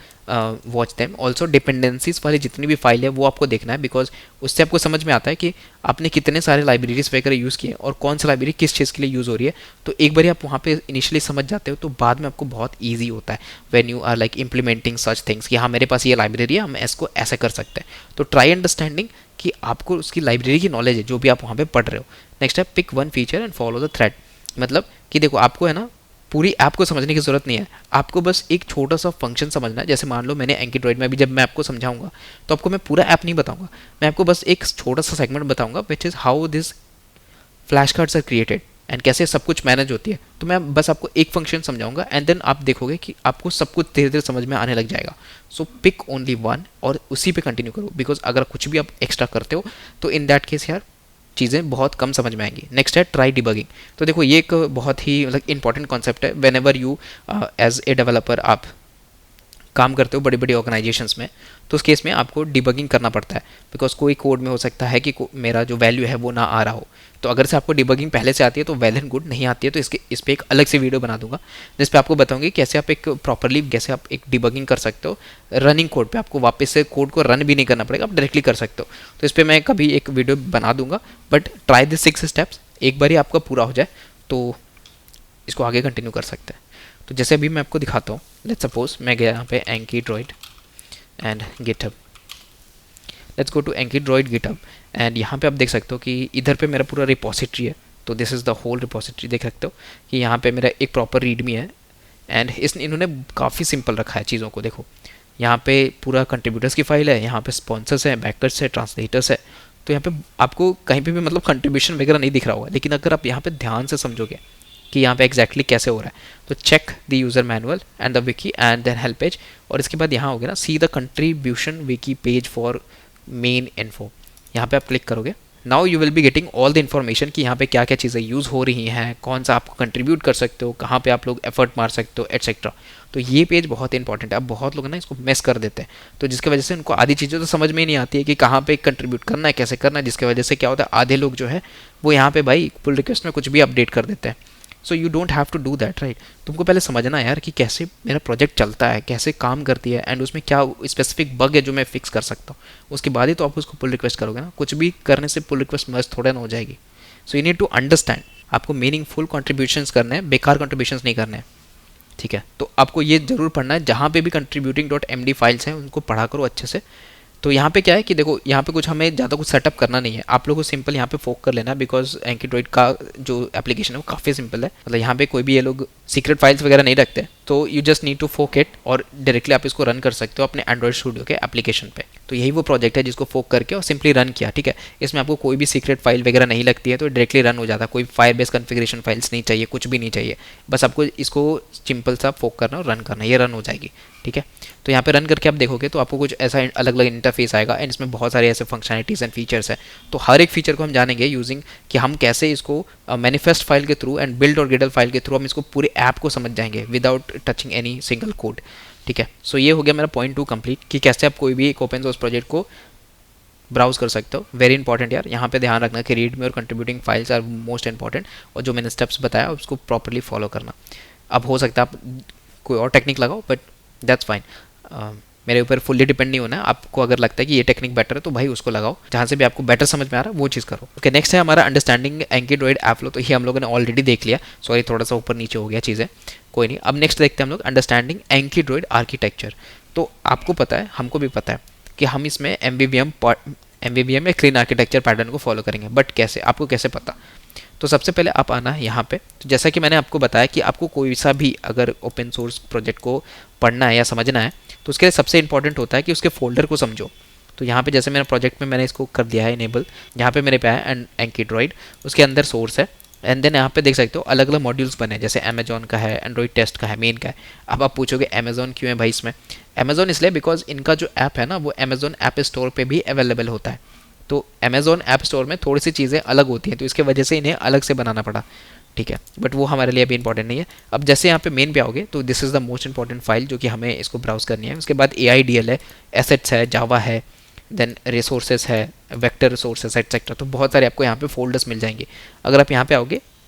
watch them. Also dependencies वाली जितनी भी फाइल है वो आपको देखना है, बिकॉज उससे आपको समझ में आता है कि आपने कितने सारे लाइब्रेरीज वगैरह यूज़ किए और कौन सा लाइब्रेरी किस चीज़ के लिए यूज़ हो रही है। तो एक बार आप वहाँ पे इनिशियली समझ जाते हो तो बाद में आपको बहुत ईजी होता है when you are like implementing such things कि हाँ मेरे पास ये लाइब्रेरी है, हम इसको ऐसे कर सकते हैं। तो ट्राई अंडरस्टैंडिंग कि आपको उसकी लाइब्रेरी की नॉलेज है जो भी आप वहाँ पे पढ़ रहे हो। नेक्स्ट है pick one feature and follow the thread. मतलब कि देखो आपको है ना पूरी ऐप को समझने की ज़रूरत नहीं है, आपको बस एक छोटा सा फंक्शन समझना है। जैसे मान लो मैंने एंकीड्रॉइड में अभी जब मैं आपको समझाऊंगा तो आपको मैं पूरा ऐप नहीं बताऊंगा, मैं आपको बस एक छोटा सा सेगमेंट बताऊंगा which is how this flash cards are created and कैसे सब कुछ मैनेज होती है। तो मैं बस आपको एक फंक्शन समझाऊंगा एंड देन आप देखोगे कि आपको सब कुछ धीरे धीरे समझ में आने लग जाएगा। सो पिक ओनली वन और उसी पे कंटिन्यू करो, बिकॉज अगर कुछ भी आप एक्स्ट्रा करते हो तो इन दैट केस यार चीज़ें बहुत कम समझ में आएंगी। नेक्स्ट है ट्राई डिबगिंग। तो देखो ये एक बहुत ही मतलब इंपॉर्टेंट कॉन्सेप्ट है। Whenever you as a developer आप काम करते हो बड़ी बड़ी ऑर्गेनाइजेशंस में, तो उस केस में आपको डिबगिंग करना पड़ता है, बिकॉज कोई कोड में हो सकता है कि मेरा जो वैल्यू है वो ना आ रहा हो। तो अगर से आपको डिबगिंग पहले से आती है तो वेल एंड गुड, नहीं आती है तो इस पर एक अलग से वीडियो बना दूंगा जिस पे आपको बताऊंगी कैसे आप एक प्रॉपरली कैसे आप एक डिबगिंग कर सकते हो रनिंग कोड पे। आपको वापस से कोड को रन भी नहीं करना पड़ेगा, आप डायरेक्टली कर सकते हो। तो इस पर मैं कभी एक वीडियो बना दूंगा, बट ट्राई दिस 6 स्टेप्स, एक बार ही आपका पूरा हो जाए तो इसको आगे कंटिन्यू कर सकते हैं। तो जैसे अभी मैं आपको दिखाता हूँ, लेट्स सपोज मैं गया यहाँ पे AnkiDroid and GitHub. Let's go to AnkiDroid GitHub and यहाँ पे आप देख सकते हो कि इधर पे मेरा पूरा रिपोजिटरी है। तो this is the whole repository. देख सकते हो कि यहाँ पे मेरा एक प्रॉपर रीडमी है एंड इन्होंने काफ़ी सिंपल रखा है चीज़ों को। देखो यहाँ पे पूरा कंट्रीब्यूटर्स की फाइल है, यहाँ पे स्पॉन्सर्स हैं, बैकर्स है, ट्रांसलेटर्स है। तो यहाँ पे आपको कहीं पे भी मतलब कंट्रीब्यूशन वगैरह नहीं दिख रहा होगा, लेकिन अगर आप यहाँ पे ध्यान से समझोगे कि यहाँ पे एग्जैक्टली कैसे हो रहा है तो check the user manual and the wiki and then help page, और इसके बाद यहाँ हो गया ना see the contribution wiki page for main info. यहाँ पे आप क्लिक करोगे, now you will be getting all the information कि यहाँ पे क्या क्या चीज़ें यूज़ हो रही हैं, कौन सा आपको कंट्रीब्यूट कर सकते हो, कहाँ पे आप लोग एफर्ट मार सकते हो एटसेट्रा। तो ये पेज बहुत इंपॉर्टेंट है। अब बहुत लोग ना इसको मिस कर देते हैं, तो जिसकी वजह से उनको आधी चीज़ें तो समझ में ही नहीं आती है कि कहाँ पे कंट्रीब्यूट करना है, कैसे करना है, जिसकी वजह से क्या होता है आधे लोग जो है वो यहाँ पे भाई पुल रिक्वेस्ट में कुछ भी अपडेट कर देते हैं so you don't have to do that, right. तुमको पहले समझना है यार कि कैसे मेरा प्रोजेक्ट चलता है, कैसे काम करती है, एंड उसमें क्या स्पेसिफिक बग है जो मैं फिक्स कर सकता हूँ। उसके बाद ही तो आप उसको पुल रिक्वेस्ट करोगे ना। कुछ भी करने से पुल रिक्वेस्ट मस्ट थोड़ा ना हो जाएगी। So you need to understand, आपको मीनिंगफुल कॉन्ट्रीब्यूशंस करने हैं, बेकार कॉन्ट्रीब्यूशंस नहीं करने हैं, ठीक है। तो आपको ये जरूर पढ़ना है, जहाँ पे भी contributing.md फाइल्स हैं उनको पढ़ा करो अच्छे से। तो यहाँ पे क्या है कि देखो, यहाँ पे कुछ हमें ज़्यादा कुछ सेटअप करना नहीं है, आप लोगों को सिंपल यहाँ पे फोक कर लेना, बिकॉज एंकीड्रॉइड का जो एप्लीकेशन है वो काफ़ी सिंपल है। मतलब यहाँ पे कोई भी ये लोग सीक्रेट फाइल्स वगैरह नहीं रखते, तो you just need to fork it और डायरेक्टली आप इसको रन कर सकते हो अपने एंड्रॉइड स्टूडियो के एप्लीकेशन पे। तो यही वो प्रोजेक्ट है जिसको फोक करके और सिंपली रन किया, ठीक है। इसमें आपको कोई भी सीक्रेट फाइल वगैरह नहीं लगती है, तो डायरेक्टली रन हो जाता है। कोई फायरबेस कॉन्फ़िगरेशन फाइल्स नहीं चाहिए, कुछ भी नहीं चाहिए, बस आपको इसको सिंपल सा फोक करना और रन करना, ये रन हो जाएगी, ठीक है। तो यहाँ पे रन करके आप देखोगे तो आपको कुछ ऐसा अलग अलग इंटरफेस आएगा, एंड इसमें बहुत सारे ऐसे फंक्शनलिटीज़ एंड फीचर्स हैं। तो हर एक फीचर को हम जानेंगे यूजिंग कि हम कैसे इसको मैनिफेस्ट फाइल के थ्रू एंड बिल्ड और गिडल फाइल के थ्रू हम इसको पूरे ऐप को समझ जाएंगे without touching any single code, ठीक है। सो ये हो गया मेरा पॉइंट 2 कंप्लीट, कि कैसे आप कोई भी एक ओपन सोर्स प्रोजेक्ट को ब्राउज कर सकते हो। वेरी इंपॉर्टेंट यार, यहाँ पे ध्यान रखना कि रीड में और contributing files are most important, और जो मैंने स्टेप्स बताया उसको प्रॉपरली फॉलो करना। अब हो सकता है आप कोई और टेक्निक लगाओ, बट दैट्स फाइन, मेरे ऊपर फुल्ली डिपेंड नहीं होना है। आपको अगर लगता है कि ये टेक्निक बेटर है तो भाई उसको लगाओ, जहाँ से भी आपको बेटर समझ में आ रहा है वो चीज़ करो। ओके, नेक्स्ट है हमारा अंडरस्टैंडिंग एंकीड्रॉइड ऐप फ्लो। तो ये हम लोगों ने ऑलरेडी देख लिया, सॉरी थोड़ा सा ऊपर नीचे हो गया चीज़ें, कोई नहीं। अब नेक्स्ट देखते हैं हम लोग अंडरस्टैंडिंग एंकीड्रॉइड आर्किटेक्चर। तो आपको पता है, हमको भी पता है कि हम इसमें MVVM या क्लीन आर्किटेक्चर पैटर्न को फॉलो करेंगे, बट कैसे, आपको कैसे पता। तो सबसे पहले आप आना है यहाँ पे। तो जैसा कि मैंने आपको बताया कि आपको कोई सा भी अगर ओपन सोर्स प्रोजेक्ट को पढ़ना है या समझना है, तो उसके लिए सबसे इंपॉर्टेंट होता है कि उसके फोल्डर को समझो। तो यहाँ पे जैसे मेरा प्रोजेक्ट में मैंने इसको कर दिया है इनेबल, यहाँ पे मेरे पे है एंकीड्रॉइड, उसके अंदर सोर्स है, एंड देन यहाँ पे देख सकते हो अलग अलग मॉड्यूल्स बने, जैसे अमेजॉन का है, एंड्रॉइड टेस्ट का है, मेन का है। अब आप पूछोगे अमेजॉन क्यों है भाई इसमें? अमेजॉन इसलिए बिकॉज इनका जो ऐप है ना वो अमेजॉन ऐप स्टोर पे भी अवेलेबल होता है। तो अमेजॉन ऐप स्टोर में थोड़ी सी चीज़ें अलग होती हैं, तो इसके वजह से इन्हें अलग से बनाना पड़ा, ठीक है। बट वो हमारे लिए अभी इंपॉर्टेंट नहीं है। अब जैसे यहाँ पे मेन पे आओगे तो this is the most important file जो कि हमें इसको ब्राउज करनी है। उसके बाद AIDL है, एसेट्स है, जावा है, देन रिसोर्सेज है, वेक्टर रिसोर्सेज एक्सेट्रा। तो बहुत सारे आपको यहाँ पे फोल्डर्स मिल जाएंगे अगर आप यहाँ पे आओगे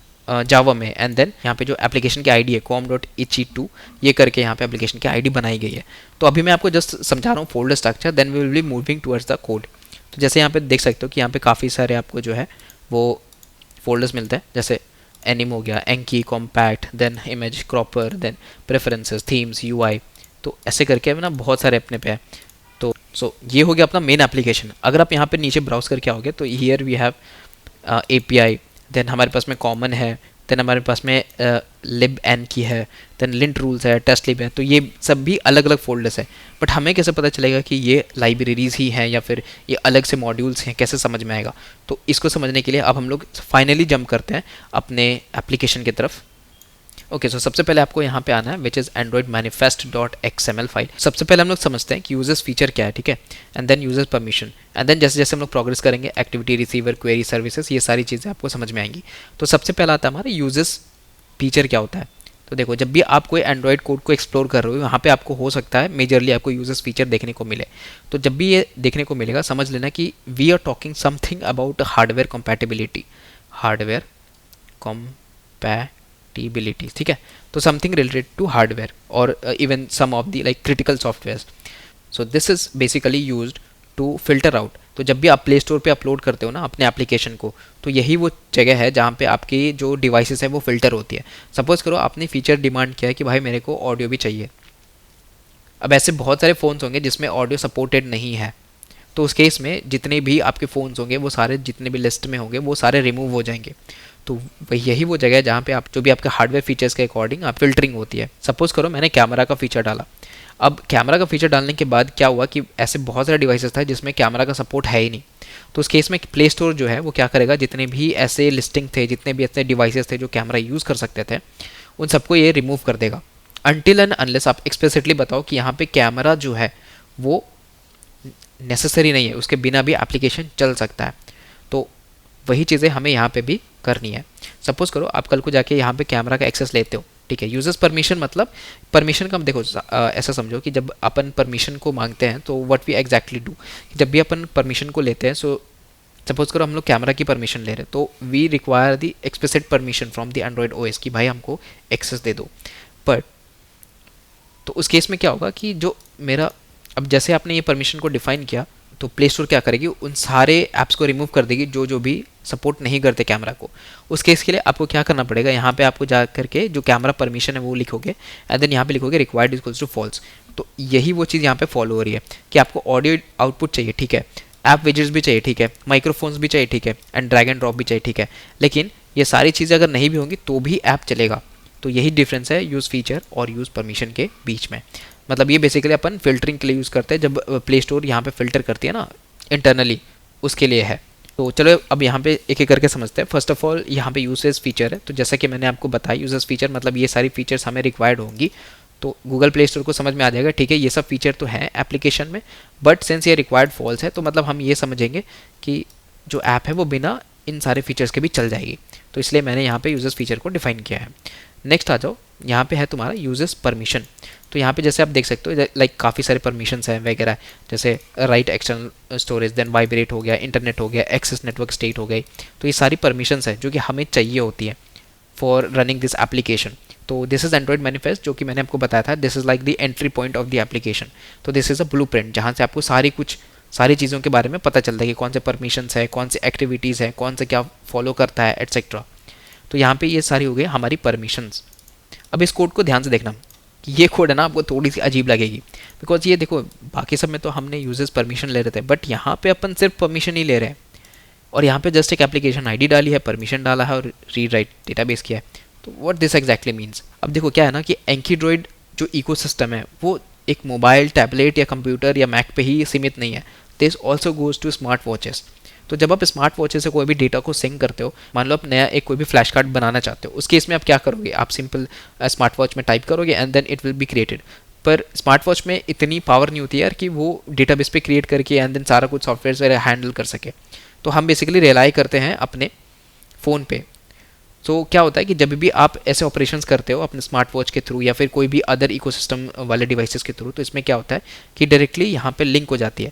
जावा में, एंड देन यहाँ पे जो एप्लीकेशन की आईडी है com.he2, ये करके यहाँ पे एप्लीकेशन की आईडी बनाई गई है। तो अभी मैं आपको जस्ट समझा रहा हूँ folder structure, then we will be moving towards the code. तो जैसे यहाँ पे देख सकते हो कि यहाँ पे काफ़ी सारे आपको जो है वो फोल्डर्स मिलते हैं, जैसे एनिम हो गया, Anki, compact, then image cropper, then preferences, themes, UI। तो ऐसे करके ना बहुत सारे अपने पे है। तो ये हो गया अपना मेन एप्लीकेशन। अगर आप यहाँ पे नीचे ब्राउज करके आओगे तो here we have API, then हमारे पास में कॉमन है, देन हमारे पास में libn की है, देन लिंट रूल्स है, टेस्ट लिब है। तो ये सब भी अलग अलग फोल्डर्स है, बट हमें कैसे पता चलेगा कि ये लाइब्रेरीज ही हैं या फिर ये अलग से मॉड्यूल्स हैं, कैसे समझ में आएगा? तो इसको समझने के लिए अब हम लोग फाइनली जंप करते हैं अपने एप्लीकेशन की तरफ। ओके, सो सबसे पहले आपको यहाँ पे आना है which is Android manifest.xml file. सबसे पहले हम लोग समझते हैं कि यूजर्स फीचर क्या है, ठीक है, and then users permission, and then जैसे जैसे हम लोग प्रोग्रेस करेंगे एक्टिविटी, रिसीवर, क्वेरी, सर्विसेज, ये सारी चीज़ें आपको समझ में आएंगी। तो सबसे पहला आता है हमारा यूजर्स फीचर क्या होता है। तो देखो, जब भी आप कोई एंड्रॉइड कोड को एक्सप्लोर कर रहे हो, यहाँ पे आपको हो सकता है मेजरली आपको यूजर्स फीचर देखने को मिले। तो जब भी ये देखने को मिलेगा समझ लेना कि we are talking something about hardware compatibility, hardware compatibility, ठीक है। तो समथिंग रिलेटेड टू हार्डवेयर और even some of the like critical software. So this is basically used to filter out. तो जब भी आप प्ले स्टोर पे अपलोड करते हो ना अपने एप्लीकेशन को, तो यही वो जगह है जहाँ पे आपकी जो डिवाइसेस है वो फिल्टर होती है। सपोज करो आपने फीचर डिमांड किया है कि भाई मेरे को ऑडियो भी चाहिए। अब ऐसे बहुत सारे फ़ोन्स होंगे जिसमें ऑडियो सपोर्टेड नहीं है, तो उस केस में जितने भी आपके फ़ोन्स होंगे वो सारे जितने भी लिस्ट में होंगे वो सारे रिमूव हो जाएंगे। तो यही वो जगह है जहाँ पे आप जो भी आपके हार्डवेयर फीचर्स के अकॉर्डिंग आप फिल्टरिंग होती है। सपोज करो मैंने कैमरा का फीचर डाला। अब कैमरा का फीचर डालने के बाद क्या हुआ कि ऐसे बहुत सारे डिवाइसेस था जिसमें कैमरा का सपोर्ट है ही नहीं। तो उस केस में प्ले स्टोर जो है वो क्या करेगा, जितने भी ऐसे लिस्टिंग थे, जितने भी ऐसे डिवाइसेस थे जो कैमरा यूज़ कर सकते थे, उन सबको ये रिमूव कर देगा। अनटिल एंड अनलेस आप एक्सप्लिसिटली बताओ कि यहाँ पे कैमरा जो है वो नेसेसरी नहीं है, उसके बिना भी एप्लीकेशन चल सकता है। तो वही चीज़ें हमें यहाँ पे भी करनी है। सपोज करो आप कल को जाके यहाँ पे कैमरा का एक्सेस लेते हो, ठीक है। यूजर्स परमिशन मतलब परमिशन का देखो ऐसा समझो कि जब अपन परमिशन को मांगते हैं तो व्हाट वी एग्जैक्टली डू, जब भी अपन परमिशन को लेते हैं, सो सपोज करो हम लोग कैमरा की परमिशन ले रहे हैं, तो we require the explicit permission from the Android OS कि भाई हमको एक्सेस दे दो। बट तो उस केस में क्या होगा कि जो मेरा, अब जैसे आपने ये परमिशन को डिफाइन किया, तो प्ले स्टोर क्या करेगी, उन सारे ऐप्स को रिमूव कर देगी जो जो भी सपोर्ट नहीं करते कैमरा को। उस केस के लिए आपको क्या करना पड़ेगा, यहाँ पे आपको जा करके जो कैमरा परमिशन है वो लिखोगे, एंड देन यहाँ पे लिखोगे रिक्वायर्ड इक्वल्स टू फॉल्स। तो यही वो चीज़ यहाँ पे फॉलो हो रही है कि आपको ऑडियो आउटपुट चाहिए, ठीक है, ऐप विजेट्स भी चाहिए, ठीक है, माइक्रोफोन्स भी चाहिए, ठीक है, एंड ड्रैग एंड ड्रॉप भी चाहिए, ठीक है, लेकिन ये सारी चीज़ें अगर नहीं भी होंगी तो भी ऐप चलेगा। तो यही डिफरेंस है यूज़ फीचर और यूज़ परमिशन के बीच में। मतलब ये बेसिकली अपन फिल्टरिंग के लिए यूज़ करते हैं, जब प्ले स्टोर यहाँ पे फिल्टर करती है ना इंटरनली, उसके लिए है। तो चलो अब यहाँ पे एक एक करके समझते हैं। फर्स्ट ऑफ ऑल यहाँ पे यूसेज फीचर है, तो जैसा कि मैंने आपको बताया यूसेज फीचर मतलब ये सारी फीचर्स हमें रिक्वायर्ड होंगी, तो गूगल प्ले स्टोर को समझ में आ जाएगा, ठीक है, ये सब फीचर तो हैं एप्लीकेशन में, बट सिंस ये रिक्वायर्ड फॉल्स है तो मतलब हम ये समझेंगे कि जो ऐप है वो बिना इन सारे फीचर्स के भी चल जाएगी। तो इसलिए मैंने यहाँ पे यूजर्स फीचर को डिफाइन किया है। नेक्स्ट आ जाओ, यहाँ पे है तुम्हारा यूजर्स परमिशन। तो यहाँ पे जैसे आप देख सकते हो लाइक काफ़ी सारे परमिशंस हैं वगैरह, जैसे write external storage, then vibrate हो गया, इंटरनेट हो गया, एक्सेस नेटवर्क स्टेट हो गई। तो ये सारी परमिशंस हैं जो कि हमें चाहिए होती है फॉर रनिंग दिस एप्लीकेशन। तो दिस इज़ एंड्रॉइड मैनिफेस्ट, जो कि मैंने आपको बताया था, this is like the entry point of the application. तो दिस इज़ अ ब्लूप्रिंट जहाँ से आपको सारी चीज़ों के बारे में पता चलता है कि कौन से परमिशंस है, कौन से एक्टिविटीज़ है, कौन से क्या फॉलो करता है, एटसेट्रा। तो यहाँ पे ये सारी हो गई हमारी परमिशंस। अब इस कोड को ध्यान से देखना कि ये कोड है ना आपको थोड़ी सी अजीब लगेगी, बिकॉज ये देखो बाकी सब में तो हमने यूजर्स परमिशन ले रहे थे, बट यहाँ पे अपन सिर्फ परमिशन ही ले रहे हैं, और यहाँ पे जस्ट एक एप्लीकेशन आईडी डाली है, परमिशन डाला है और रीड राइट डेटाबेस किया है। तो व्हाट दिस एग्जैक्टली मीन्स, अब देखो क्या है ना कि एंकीड्रॉइड जो इकोसिस्टम है वो एक मोबाइल, टैबलेट या कंप्यूटर या मैक पे ही सीमित नहीं है, this also goes to smart watches. तो जब आप स्मार्ट वॉचेस से कोई भी डेटा को सिंक करते हो, मान लो आप नया एक कोई भी फ्लैश कार्ड बनाना चाहते हो, उस केस में आप क्या करोगे, आप सिंपल स्मार्ट वॉच में टाइप करोगे and then it will be created. पर स्मार्ट वॉच में इतनी पावर नहीं होती यार कि वो डेटाबेस पे क्रिएट करके एंड देन सारा कुछ सॉफ्टवेयर वगैरह हैंडल कर सके। तो हम बेसिकली रिलाई करते हैं अपने फ़ोन पे। तो क्या होता है कि जब भी आप ऐसे ऑपरेशंस करते हो अपने स्मार्ट वॉच के थ्रू या फिर कोई भी अदर इकोसिस्टम वाले डिवाइसेस के थ्रू, तो इसमें क्या होता है कि डायरेक्टली यहाँ पे लिंक हो जाती है।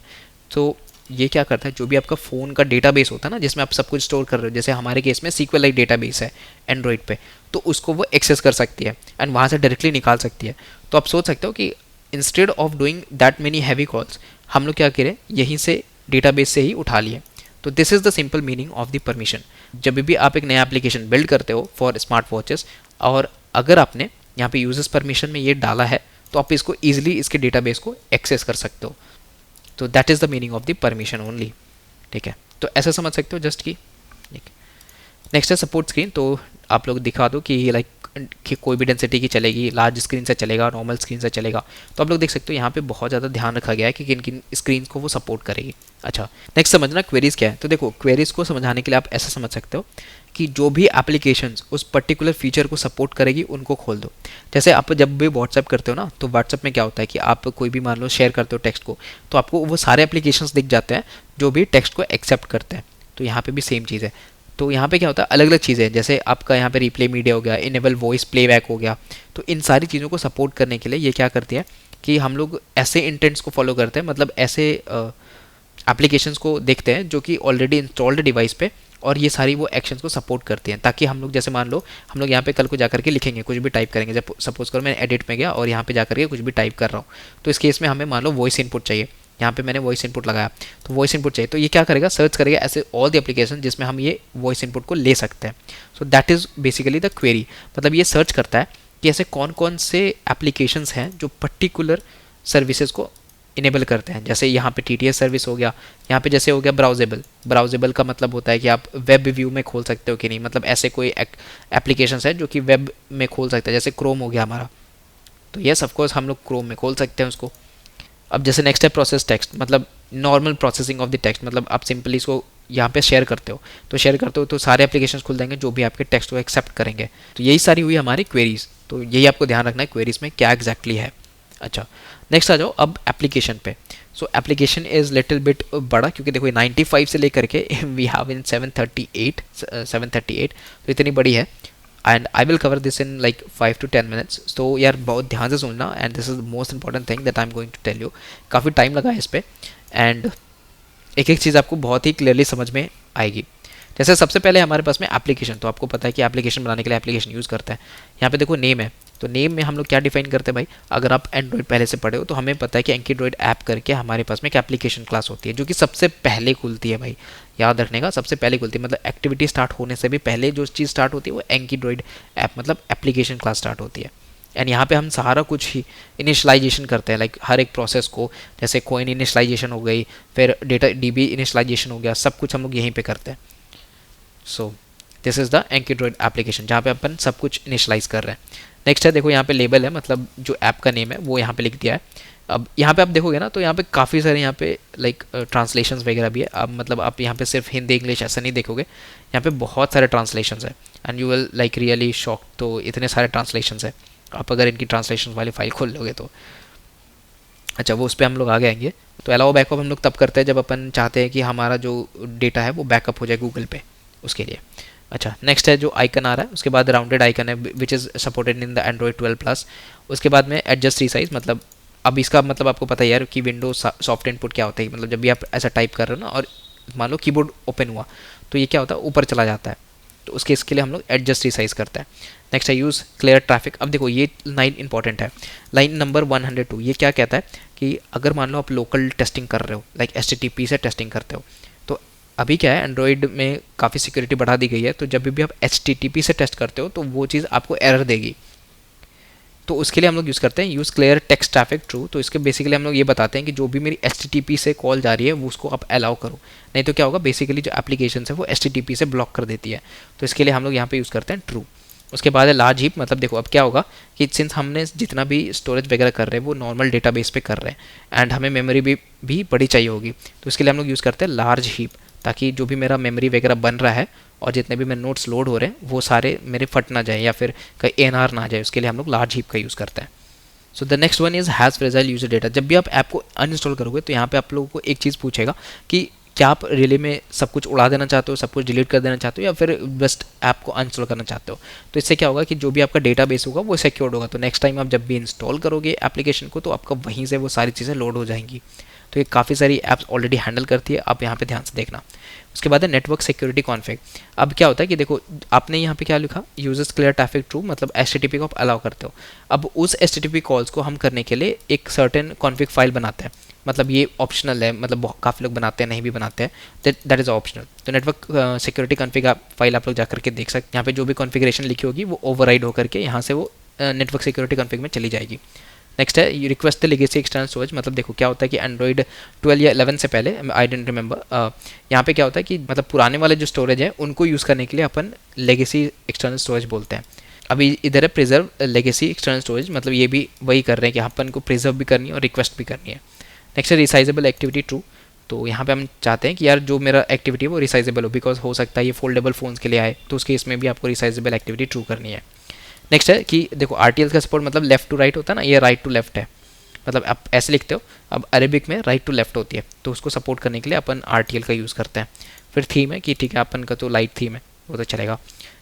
तो ये क्या करता है, जो भी आपका फ़ोन का डेटाबेस होता है ना जिसमें आप सब कुछ स्टोर कर रहे हो, जैसे हमारे केस में सीक्वल लाइक डेटाबेस है एंड्रॉइड पे, तो उसको वो एक्सेस कर सकती है एंड वहाँ से डायरेक्टली निकाल सकती है। तो आप सोच सकते हो कि instead of doing that many heavy calls, हम लोग क्या करें, यहीं से डेटाबेस से ही उठा लिए। तो this is the simple meaning of the permission. जब भी आप एक नया एप्लीकेशन बिल्ड करते हो फॉर स्मार्ट वॉचेस, और अगर आपने यहाँ पे यूजर्स परमिशन में ये डाला है, तो आप इसको ईजिली इसके डेटाबेस को एक्सेस कर सकते हो। तो that is the meaning of the permission only, ठीक है। तो ऐसा समझ सकते हो जस्ट कि नेक्स्ट है सपोर्ट स्क्रीन। तो आप लोग दिखा दो कि लाइक कि कोई भी डेंसिटी की चलेगी, लार्ज स्क्रीन से चलेगा, नॉर्मल स्क्रीन से चलेगा। तो आप लोग देख सकते हो यहाँ पे बहुत ज़्यादा ध्यान रखा गया है कि किन किन स्क्रीन को वो सपोर्ट करेगी। अच्छा, नेक्स्ट समझना क्वेरीज क्या है। तो देखो क्वेरीज को समझाने के लिए आप ऐसा समझ सकते हो कि जो भी एप्लीकेशंस उस पर्टिकुलर फीचर को सपोर्ट करेगी उनको खोल दो। जैसे आप जब भी व्हाट्सएप करते हो ना, तो व्हाट्सएप में क्या होता है कि आप कोई भी मान लो शेयर करते हो टेक्स्ट को, तो आपको वो सारे एप्लीकेशंस दिख जाते हैं जो भी टेक्स्ट को एक्सेप्ट करते हैं। तो यहाँ पे भी सेम चीज़ है। तो यहाँ पे क्या होता है, अलग अलग चीज़ें, जैसे आपका यहाँ पे रिप्ले मीडिया हो गया, इनेबल वॉइस प्लेबैक हो गया। तो इन सारी चीज़ों को सपोर्ट करने के लिए ये क्या करती है कि हम लोग ऐसे इंटेंट्स को फॉलो करते हैं, मतलब ऐसे एप्लीकेशंस को देखते हैं जो कि ऑलरेडी इंस्टॉल्ड डिवाइस पे, और ये सारी वो एक्शंस को सपोर्ट करती हैं, ताकि हम लोग जैसे मान लो हम लोग यहाँ पे कल को जाकर के लिखेंगे, कुछ भी टाइप करेंगे, जब सपोज करो मैं एडिट में गया और यहाँ पे जाकर के कुछ भी टाइप कर रहा हूँ, तो इस केस में हमें मान लो वॉइस इनपुट चाहिए, यहाँ पे मैंने वॉइस इनपुट लगाया, तो वॉइस इनपुट चाहिए, तो ये क्या करेगा, सर्च करेगा ऐसे ऑल द एप्लीकेशन जिसमें हम ये वॉइस इनपुट को ले सकते हैं। So that is basically the query, मतलब ये सर्च करता है कि ऐसे कौन कौन से एप्लीकेशंस हैं जो पर्टिकुलर सर्विसेज को इनेबल करते हैं। जैसे यहाँ पे TTS सर्विस हो गया, यहाँ पे जैसे हो गया ब्राउजेबल का मतलब होता है कि आप वेब व्यू में खोल सकते हो कि नहीं, मतलब ऐसे कोई एप्लीकेशंस है जो कि वेब में खोल सकते हैं, जैसे क्रोम हो गया हमारा, तो येस ऑफकोर्स हम लोग क्रोम में खोल सकते हैं उसको। अब जैसे नेक्स्ट है प्रोसेस टेक्स्ट, मतलब normal processing of the text, मतलब आप सिंपली इसको यहाँ पे शेयर करते हो, तो सारे एप्लीकेशंस खुल जाएंगे जो भी आपके टेक्स्ट को एक्सेप्ट करेंगे। तो यही सारी हुई हमारी क्वेरीज। तो यही आपको ध्यान रखना है क्वेरीज में क्या एग्जैक्टली है। अच्छा, नेक्स्ट आ जाओ अब एप्लीकेशन पे। सो एप्लीकेशन इज़ लिटिल बिट बड़ा, क्योंकि देखो 95 से लेकर के वी हैव इन 738, तो इतनी बड़ी है, and I will cover this in like 5 to 10 minutes। तो यार बहुत ध्यान से सुनना, and this is the most important thing that I am going to tell you. काफ़ी टाइम लगा है इस पर, एंड एक एक चीज़ आपको बहुत ही क्लियरली समझ में आएगी। जैसे सबसे पहले हमारे पास में एप्लीकेशन, तो आपको पता है कि एप्लीकेशन बनाने के लिए एप्लीकेशन यूज़ करते हैं। यहाँ पे देखो नेम है, तो नेम में हम लोग क्या डिफाइन करते हैं भाई, अगर आप एंड्रॉइड पहले से पढ़े हो तो हमें पता है कि एंकीड्रॉइड ऐप करके हमारे पास में एक एप्लीकेशन क्लास होती है जो कि सबसे पहले खुलती है भाई, याद रखने का, सबसे पहले खुलती है। मतलब एक्टिविटी स्टार्ट होने से भी पहले जो चीज़ स्टार्ट होती है वो एंकीड्रॉइड ऐप मतलब एप्लीकेशन क्लास स्टार्ट होती है। एंड यहाँ पे हम सारा कुछ ही इनिशलाइजेशन करते हैं, लाइक हर एक प्रोसेस को, जैसे कोइन इनिशलाइजेशन हो गई, फिर डेटा डीबी इनिशलाइजेशन हो गया, सब कुछ हम लोग यहीं पे करते हैं। So this is the AnkiDroid application जहाँ पे अपन सब कुछ इनिशलाइज कर रहे हैं। नेक्स्ट है, देखो यहाँ पे लेबल है, मतलब जो ऐप का नेम है वो यहाँ पे लिख दिया है। अब यहाँ पे आप देखोगे ना, तो यहाँ पे काफ़ी सारे यहाँ पे लाइक ट्रांसलेशंस वगैरह भी है। अब मतलब आप यहाँ पे सिर्फ हिंदी इंग्लिश ऐसा नहीं देखोगे, यहाँ पे बहुत सारे ट्रांसलेशंस है and you will like really shock. तो इतने सारे ट्रांसलेशंस है, आप अगर इनकी ट्रांसलेशन वाली फाइल खोल लोगे तो। अच्छा, वो उस पर हम लोग आगे आएंगे। तो अलाउ बैकअप हम लोग तब करते हैं जब अपन चाहते हैं कि हमारा जो डेटा है वो बैकअप हो जाए गूगल पे, उसके लिए। अच्छा, नेक्स्ट है जो आइकन आ रहा है, उसके बाद राउंडेड आइकन है which is supported in the Android 12+। उसके बाद में एडजस्ट रीसाइज, मतलब अब इसका मतलब आपको पता है यार कि विंडो सॉफ्ट इनपुट क्या होता है। मतलब जब भी आप ऐसा टाइप कर रहे हो ना और मान लो कीबोर्ड ओपन हुआ तो ये क्या होता है, ऊपर चला जाता है, तो उसके इसके लिए हम लोग एडजस्ट रीसाइज करते हैं। नेक्स्ट है यूज़ क्लियर ट्रैफिक। अब देखो ये लाइन इंपॉर्टेंट है, लाइन नंबर 102। ये क्या कहता है कि अगर मान लो आप लोकल टेस्टिंग कर रहे हो, लाइक HTTP से टेस्टिंग करते हो, तो अभी क्या है, एंड्रॉइड में काफ़ी सिक्योरिटी बढ़ा दी गई है, तो जब भी आप HTTP से टेस्ट करते हो तो वो चीज़ आपको एरर देगी। तो उसके लिए हम लोग यूज़ करते हैं use clear text traffic true. तो इसके बेसिकली हम लोग ये बताते हैं कि जो भी मेरी HTTP से कॉल जा रही है वो उसको आप अलाउ करो, नहीं तो क्या होगा, बेसिकली जो एप्लीकेशन है वो HTTP से ब्लॉक कर देती है। तो इसके लिए हम लोग यहाँ पे यूज़ करते हैं ट्रू। उसके बाद है लार्ज हीप, मतलब देखो अब क्या होगा कि सिंस हमने जितना भी स्टोरेज वगैरह कर रहे हैं वो नॉर्मल डेटाबेस पे कर रहे हैं एंड हमें मेमोरी भी बड़ी चाहिए होगी, तो इसके लिए हम लोग यूज़ करते हैं लार्ज हीप, ताकि जो भी मेरा मेमोरी वगैरह बन रहा है और जितने भी मेरे नोट्स लोड हो रहे हैं वो सारे मेरे फट ना जाए या फिर कहीं ANR ना जाए, उसके लिए हम लोग लार्ज हीप का यूज़ करते हैं। So the next one is has fragile user data. जब भी आप ऐप को अनइंस्टॉल करोगे तो यहाँ पे आप लोगों को एक चीज़ पूछेगा कि क्या आप रियली में सब कुछ उड़ा देना चाहते हो, सब कुछ डिलीट कर देना चाहते हो, या फिर बस ऐप को अनइंस्टॉल करना चाहते हो। तो इससे क्या होगा कि जो भी आपका डेटाबेस होगा वो सिक्योर्ड होगा, तो नेक्स्ट टाइम आप जब भी इंस्टॉल करोगे एप्लीकेशन को तो आपका वहीं से वो सारी चीज़ें लोड हो जाएंगी। तो ये काफ़ी सारी ऐप्स ऑलरेडी हैंडल करती है, आप यहाँ पे ध्यान से देखना। उसके बाद है नेटवर्क सिक्योरिटी कॉन्फ़िग। अब क्या होता है कि देखो आपने यहाँ पे क्या लिखा, यूजर्स क्लियर ट्रैफिक ट्रू, मतलब HTTP को आप अलाउ करते हो। अब उस HTTP कॉल्स को हम करने के लिए एक सर्टेन कॉन्फ़िग फाइल बनाते हैं, मतलब ये ऑप्शनल है, मतलब काफ़ी लोग बनाते हैं, नहीं भी बनाते हैं, दैट इज़ ऑप्शनल। तो नेटवर्क सिक्योरिटी कॉन्फ़िग फाइल आप लोग जा करके देख सकते हैं, यहाँ पे जो भी कॉन्फ़िगरेशन लिखी होगी वो ओवरराइड होकर के यहाँ से वो नेटवर्क सिक्योरिटी कॉन्फ़िग में चली जाएगी। नेक्स्ट है request the legacy external storage. मतलब देखो क्या होता है कि एंड्रॉइड 12 या 11 से पहले, आई डेंट रिमेंबर, यहाँ पे क्या होता है कि मतलब पुराने वाले जो स्टोरेज है उनको यूज़ करने के लिए अपन लेगेसी एक्सटर्नल स्टोरेज बोलते हैं। अभी इधर है प्रिजर्व लेगेसी एक्सटर्नल स्टोरेज, मतलब ये भी वही कर रहे हैं कि अपन को प्रिजर्व भी करनी है और रिक्वेस्ट भी करनी है। नेक्स्ट है रिसाइजेबल एक्टिविटी ट्रू। तो यहाँ पे हम चाहते हैं कि यार जो मेरा एक्टिविटी है वो रिसाइजेबल हो, बिकॉज हो सकता है ये फोल्डेबल फ़ोन्स के लिए आए, तो उसके इसमें भी आपको रिसाइजेबल एक्टिविटी ट्रू करनी है। नेक्स्ट है कि देखो RTL का सपोर्ट, मतलब लेफ्ट टू राइट होता है ना, ये राइट टू लेफ्ट है, मतलब आप ऐसे लिखते हो, अब अरेबिक में राइट टू लेफ्ट होती है, तो उसको सपोर्ट करने के लिए अपन RTL का यूज़ करते हैं। फिर थीम है कि ठीक है अपन का तो लाइट थीम है, वो तो चलेगा।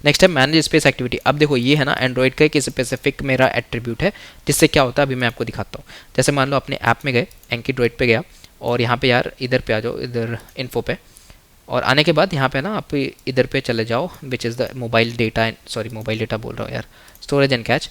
नेक्स्ट है मैनेज स्पेस एक्टिविटी। अब देखो ये है ना एंड्रॉइड का एक स्पेसिफिक मेरा एट्रीब्यूट है, जिससे क्या होता है अभी मैं आपको दिखाता हूँ। जैसे मान लो अपने ऐप में गए, एंकीड्रॉइड पे गया और यहाँ पे यार इधर पे आ जाओ, इधर इन्फो पे, और आने के बाद यहाँ पे ना आप इधर पे चले जाओ विच is the mobile data, sorry mobile data बोल रहा हूँ यार, स्टोरेज एंड कैच।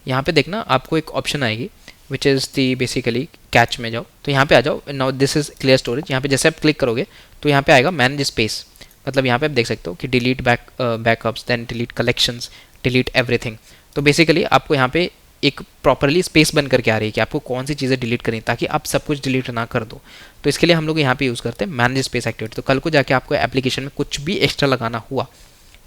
यहाँ पे देखना आपको एक ऑप्शन आएगी which is the basically catch में जाओ, तो यहाँ पे आ जाओ। Now this is clear storage. यहाँ पे जैसे आप क्लिक करोगे तो यहाँ पे आएगा मैनेज स्पेस, मतलब यहाँ पे आप देख सकते हो कि delete backups, then delete collections, delete everything. तो बेसिकली आपको यहाँ पे एक प्रॉपरली स्पेस बन करके आ रही है कि आपको कौन सी चीज़ें डिलीट करनी, ताकि आप सब कुछ डिलीट ना कर दो। तो इसके लिए हम लोग यहाँ पे यूज़ करते हैं मैनेज स्पेस एक्टिविटी। तो कल को जाके आपको एप्लीकेशन में कुछ भी एक्स्ट्रा लगाना हुआ,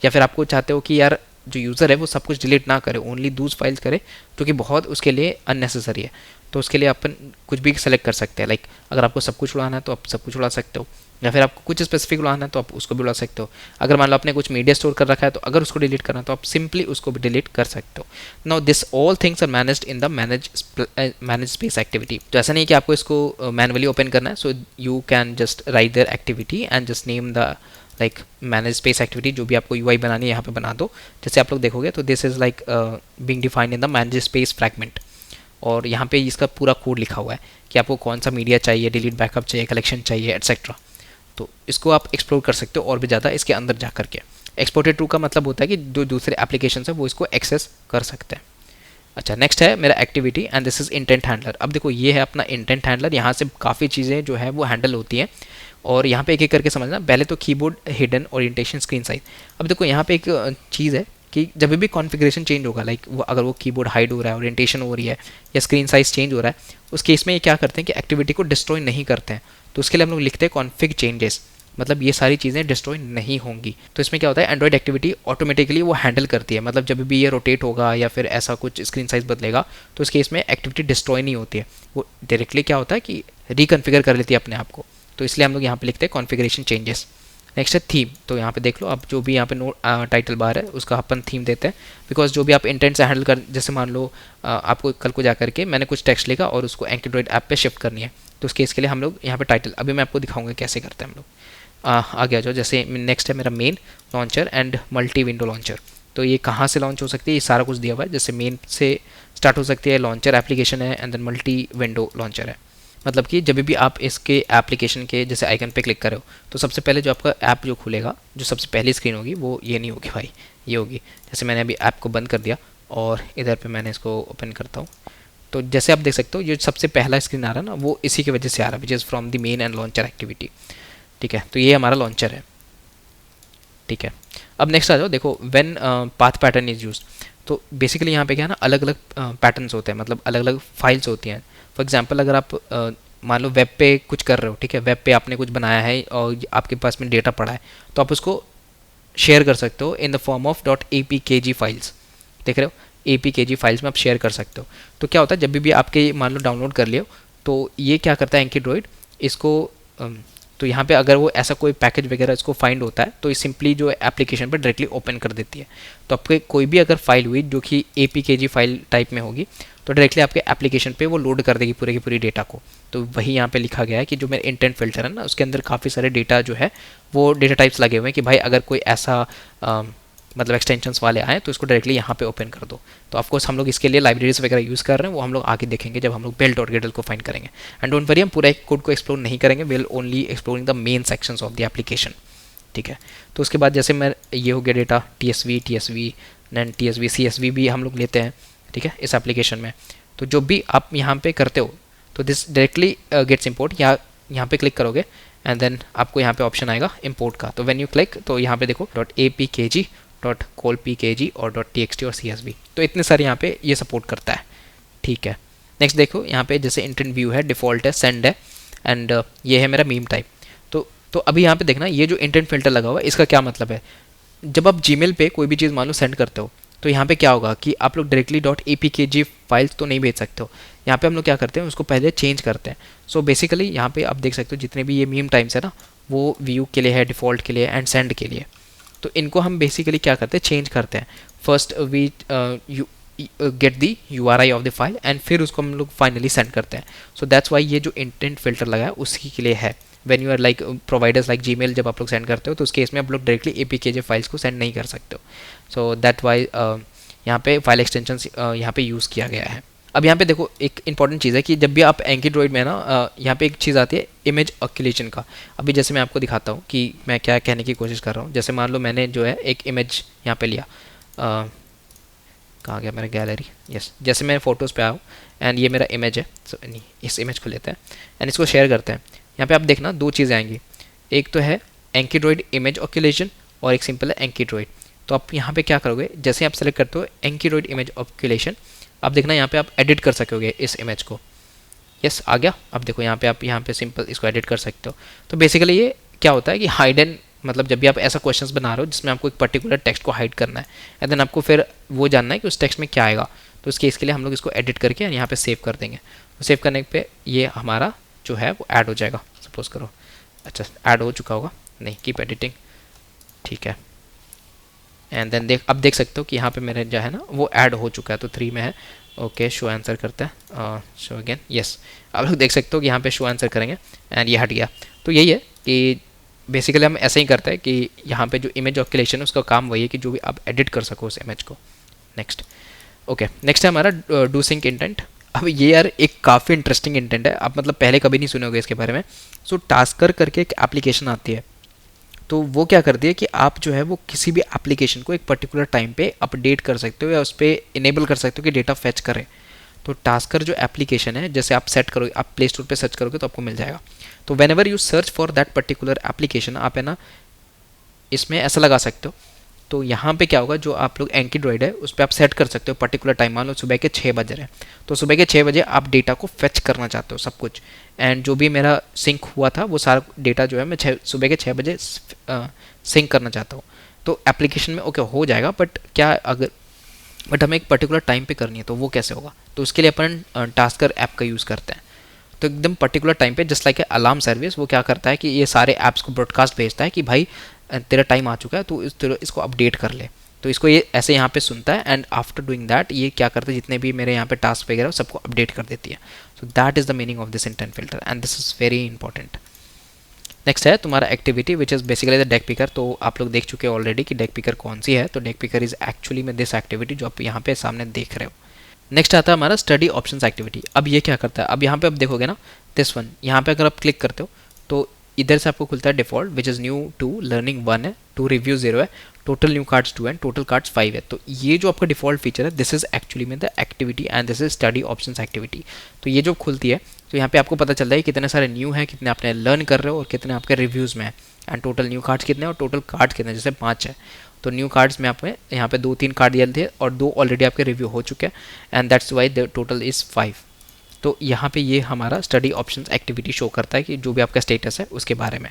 या फिर आपको चाहते हो कि यार जो यूज़र है वो सब कुछ डिलीट ना करे, ओनली दूस फाइल्स करे, जो कि बहुत उसके लिए अननेसेसरी है, तो उसके लिए अपन कुछ भी सेलेक्ट कर सकते हैं। लाइक अगर आपको सब कुछ उड़ाना है तो आप सब कुछ उड़ा सकते हो, या फिर आपको कुछ स्पेसिफिक उड़ाना है तो आप उसको भी उड़ा सकते हो। अगर मान लो आपने कुछ मीडिया स्टोर कर रखा है तो अगर उसको डिलीट करना है तो आप सिंपली उसको भी डिलीट कर सकते हो। Now this all things are managed in the manage space activity. तो ऐसा नहीं कि आपको इसको मैनुअली ओपन करना है, so you can just right there activity and just name the like manage space activity. जो भी आपको UI बनानी है यहाँ पे बना दो। जैसे आप लोग देखोगे तो this is like being defined in the manage space fragment, और यहाँ पे इसका पूरा कोड लिखा हुआ है कि आपको कौन सा मीडिया चाहिए, डिलीट बैकअप चाहिए, कलेक्शन चाहिए, एटसेट्रा। तो इसको आप एक्सप्लोर कर सकते हो और भी ज़्यादा इसके अंदर जा करके। एक्सपोर्टेड टू का मतलब होता है कि जो दूसरे एप्लीकेशन है वो इसको एक्सेस कर सकते हैं। अच्छा, नेक्स्ट है मेरा activity and this is intent handler. अब देखो ये है अपना इंटेंट हैंडलर, यहाँ से काफ़ी चीज़ें जो है वो हैंडल होती हैं और यहाँ पे एक एक करके समझना। पहले तो keyboard hidden orientation screen size. अब देखो यहाँ पे एक चीज़ है कि जब भी कॉन्फ़िगरेशन चेंज होगा, लाइक वो अगर वो कीबोर्ड हाइड हो रहा है, ओरिएंटेशन हो रही है या स्क्रीन साइज चेंज हो रहा है, उस केस में ये क्या करते हैं कि एक्टिविटी को डिस्ट्रॉय नहीं करते हैं। तो उसके लिए हम लोग लिखते हैं कॉन्फ़िग चेंजेस, मतलब ये सारी चीज़ें डिस्ट्रॉय नहीं होंगी। तो इसमें क्या होता है, एंड्रॉइड एक्टिविटी ऑटोमेटिकली वो हैंडल करती है, मतलब जब भी ये रोटेट होगा या फिर ऐसा कुछ स्क्रीन साइज बदलेगा तो उस केस में एक्टिविटी डिस्ट्रॉय नहीं होती है, वो डायरेक्टली क्या होता है कि रिकन्फिगर कर लेती है अपने आप को। तो इसलिए हम लोग यहाँ पे लिखते हैं कॉन्फ़िगरेशन चेंजेस। नेक्स्ट है थीम। तो यहाँ पे देख लो, अब जो भी यहाँ पे नोट टाइटल बार है उसका अपन थीम देते हैं, बिकॉज जो भी आप इंटेंट से हैंडल कर, जैसे मान लो आपको कल को जा करके मैंने कुछ टेक्स्ट लिखा और उसको एंड्रॉइड ऐप पे शिफ्ट करनी है, तो उसके इसके लिए हम लोग यहाँ पे टाइटल, अभी मैं आपको दिखाऊंगा कैसे करते हैं हम लोग। आगे आ जाओ। जैसे नेक्स्ट है मेरा main launcher and multi window launcher. तो ये कहाँ से लॉन्च हो सकती है, ये सारा कुछ दिया हुआ है। जैसे मेन से स्टार्ट हो सकती है, लॉन्चर एप्लीकेशन है and then multi window launcher है। मतलब कि जब भी आप इसके एप्लीकेशन के जैसे आइकन पे क्लिक करो तो सबसे पहले जो आपका ऐप जो खुलेगा, जो सबसे पहली स्क्रीन होगी वो ये नहीं होगी भाई, ये होगी। जैसे मैंने अभी ऐप को बंद कर दिया और इधर पे मैंने इसको ओपन करता हूँ, तो जैसे आप देख सकते हो ये सबसे पहला स्क्रीन आ रहा है ना, वो इसी की वजह से आ रहा है, which is from the main and launcher activity. ठीक है, तो ये हमारा लॉन्चर है। ठीक है, अब नेक्स्ट आ जाओ। देखो when path pattern is used, तो बेसिकली यहाँ पे क्या है ना, अलग अलग पैटर्न्स होते हैं, मतलब अलग अलग फाइल्स होती हैं। फॉर एग्जांपल अगर आप मान लो वेब पे कुछ कर रहे हो, ठीक है, वेब पे आपने कुछ बनाया है और आपके पास में डेटा पड़ा है, तो आप उसको शेयर कर सकते हो in the form of .apkg files. देख रहे हो, apkg फाइल्स में आप शेयर कर सकते हो। तो क्या होता है, जब भी आपके मान लो डाउनलोड कर लियो, तो ये क्या करता है एंकीड्रॉइड इसको तो यहाँ पे अगर वो ऐसा कोई पैकेज वगैरह इसको फाइंड होता है तो ये सिंपली जो एप्लीकेशन पर डायरेक्टली ओपन कर देती है। तो आपके कोई भी अगर फाइल हुई जो कि apkg फाइल टाइप में होगी तो डायरेक्टली आपके एप्लीकेशन पे वो लोड कर देगी पूरे की पूरी डेटा को। तो वही यहाँ पे लिखा गया है कि जो मेरे इंटेंट फिल्टर है ना, उसके अंदर काफ़ी सारे डेटा जो है वो डेटा टाइप्स लगे हुए हैं कि भाई अगर कोई ऐसा मतलब एक्सटेंशंस वाले आए तो इसको डायरेक्टली यहाँ पे ओपन कर दो। तो ऑफकोर्स हम लोग इसके लिए लाइब्रेरीज वगैरह यूज़ कर रहे हैं, वो हम लोग आगे देखेंगे जब हम लोग build.gradle को फाइंड करेंगे। एंड डोंट वरी, हम पूरा एक कोड को एक्सप्लोर नहीं करेंगे, will only exploring the main sections of the application. ठीक है, तो उसके बाद जैसे मैं ये हो गया data TSV then TSV CSV भी हम लोग लेते हैं, ठीक है, इस एप्लीकेशन में। तो जो भी आप यहाँ पे करते हो तो दिस डायरेक्टली गेट्स इम्पोर्ट, या यहाँ पे क्लिक करोगे एंड देन आपको यहाँ पे ऑप्शन आएगा इम्पोर्ट का। तो व्हेन यू क्लिक तो यहाँ पे देखो .apkg .colpkg और .txt और CSV, तो इतने सारे यहाँ पे ये सपोर्ट करता है। ठीक है, नेक्स्ट देखो यहाँ पे जैसे इंटेंट व्यू है, डिफ़ॉल्ट है, सेंड है एंड ये है मेरा मीम टाइप। तो अभी यहाँ पे देखना, ये जो इंटेंट फिल्टर लगा हुआ है इसका क्या मतलब है, जब आप जीमेल पे कोई भी चीज़ मान लो सेंड करते हो तो यहाँ पे क्या होगा कि आप लोग डायरेक्टली .apkg फाइल्स तो नहीं भेज सकते हो। यहाँ पे हम लोग क्या करते हैं, उसको पहले चेंज करते हैं। सो बेसिकली यहाँ पे आप देख सकते हो जितने भी ये मीम टाइम्स है ना, वो व्यू के लिए है, डिफ़ॉल्ट के लिए एंड सेंड के लिए। तो इनको हम बेसिकली क्या करते हैं, चेंज करते हैं। First we get the URI of the file and फिर उसको हम लोग फाइनली सेंड करते हैं। सो दैट्स वाई ये जो इंटेंट फिल्टर लगा है उसी के लिए है। When you are like providers like Gmail, जब आप लोग सेंड करते हो तो उस केस में आप लोग डायरेक्टली apkg फाइल्स को सेंड नहीं कर सकते हो। सो दैट वाई यहाँ पे फाइल एक्सटेंशन यहाँ पे यूज़ किया गया है। अब यहाँ पे देखो एक इंपॉर्टेंट चीज़ है कि जब भी आप एंड्रॉइड में ना यहाँ पे एक चीज़ आती है इमेज ऑक्यूलेशन का। अभी जैसे मैं आपको दिखाता हूँ कि मैं क्या कहने की कोशिश कर रहा हूँ। जैसे मान लो मैंने जो है एक इमेज यहाँ पे लिया, कहाँ गया मेरा गैलरी, यस, जैसे मैं फ़ोटोज़ पे आया हूँ एंड ये मेरा इमेज है। सो नहीं, इस इमेज को लेते हैं एंड इसको शेयर करते हैं। यहाँ पे आप देखना दो चीज़ें आएंगी, एक तो है एंड्रॉइड इमेज ऑक्यूलेशन और एक सिंपल है एंड्रॉइड। तो आप यहाँ पे क्या करोगे, जैसे आप सेलेक्ट करते हो एंड्रॉइड इमेज ऑक्यूलेशन, आप देखना यहाँ पे आप एडिट कर सकोगे इस इमेज को। यस, आ गया। अब देखो यहाँ पे आप यहाँ पे सिंपल इसको एडिट कर सकते हो। तो बेसिकली ये क्या होता है कि हाइडन, मतलब जब भी आप ऐसा क्वेश्चंस बना रहे हो जिसमें आपको एक पर्टिकुलर टेक्स्ट को हाइड करना है एंड देन आपको फिर वो जानना है कि उस टेक्स्ट में क्या आएगा, तो उस केस के लिए हम लोग इसको एडिट करके यहाँ पे सेव कर देंगे। तो सेव करने पे ये हमारा जो है वो ऐड हो जाएगा। सपोज करो, अच्छा ऐड हो चुका होगा, नहीं, कीप एडिटिंग, ठीक है। एंड देन अब देख सकते हो कि यहाँ पे मेरे जो है ना वो ऐड हो चुका है, तो 3 में है। ओके, शो आंसर करते हैं, शो अगेन, यस। आप लोग देख सकते हो कि यहाँ पे शो आंसर करेंगे एंड ये हट गया। तो यही है कि बेसिकली हम ऐसे ही करते हैं कि यहाँ पे जो इमेज ऑक्यूलेशन है उसका काम वही है कि जो भी आप एडिट कर सको उस इमेज को। नेक्स्ट, ओके, नेक्स्ट है हमारा डू सिंक इंटेंट। अब ये यार एक काफ़ी इंटरेस्टिंग इंटेंट है, आप मतलब पहले कभी नहीं सुने होगे इसके बारे में। सो टास्कर करके एक एप्लीकेशन आती है, तो वो क्या करती है कि आप जो है वो किसी भी एप्लीकेशन को एक पर्टिकुलर टाइम पे अपडेट कर सकते हो या उस पर इनेबल कर सकते हो कि डेटा फेच करे। तो टास्कर जो एप्लीकेशन है, जैसे आप सेट करोगे, आप प्ले स्टोर पे सर्च करोगे तो आपको मिल जाएगा। तो when ever you search for that particular application, आप है ना इसमें ऐसा लगा सकते हो। तो यहाँ पे क्या होगा, जो आप लोग एंड्रॉइड है उस पर आप सेट कर सकते हो पर्टिकुलर टाइम, मान लो सुबह के 6 बजे रहे, तो सुबह के 6 बजे आप डेटा को फेच करना चाहते हो सब कुछ। एंड जो भी मेरा सिंक हुआ था वो सारा डेटा जो है मैं सुबह के 6 बजे सिंक करना चाहता हूँ। तो एप्लीकेशन में ओके हो जाएगा, बट हमें एक पर्टिकुलर टाइम पे करनी है, तो वो कैसे होगा? तो उसके लिए अपन टास्कर ऐप का यूज़ करते हैं। तो एकदम पर्टिकुलर टाइम पे just like a alarm service, वो क्या करता है कि ये सारे ऐप्स को ब्रॉडकास्ट भेजता है कि भाई तेरा टाइम आ चुका है, तो इसको अपडेट कर ले। तो इसको ये ऐसे यहाँ पे सुनता है, एंड आफ्टर डूइंग दैट ये क्या करता है, जितने भी मेरे यहाँ पे टास्क वगैरह सबको अपडेट कर देती है। सो that is the meaning of this intent filter, and this is very important. Next है तुम्हारा activity which is basically the deck picker. तो आप लोग देख चुके हैं ऑलरेडी कि डेक पिकर कौन सी है। तो डेक पिकर इज़ एक्चुअली में दिस एक्टिविटी जो आप यहाँ पे सामने देख रहे हो। नेक्स्ट आता है हमारा स्टडी ऑप्शंस एक्टिविटी। अब ये क्या करता है, अब यहाँ पे आप देखोगे ना दिस वन, यहाँ पे अगर आप क्लिक करते हो तो इधर से आपको खुलता है default which is new 2, learning 1 है, 2 रिव्यू 0 है, total new cards 2 and total cards 5 है। तो ये जो आपका डिफॉल्ट फीचर है, दिस इज एक्चुअली में the activity and this is study options activity. तो ये जो खुलती है तो यहाँ पे आपको पता चलता है कि कितने सारे न्यू है, कितने आपने लर्न कर रहे हो और कितने आपके रिव्यूज़ में है, एंड टोटल न्यू कार्ड्स कितने और टोटल कार्ड्स कितने, जैसे 5 है। तो न्यू कार्ड्स में आपने यहाँ पे 2-3 कार्ड दिए थे और 2 ऑलरेडी आपके रिव्यू हो चुके हैं, and that's why the total is 5। तो यहाँ पे ये हमारा स्टडी ऑप्शंस एक्टिविटी शो करता है कि जो भी आपका स्टेटस है उसके बारे में।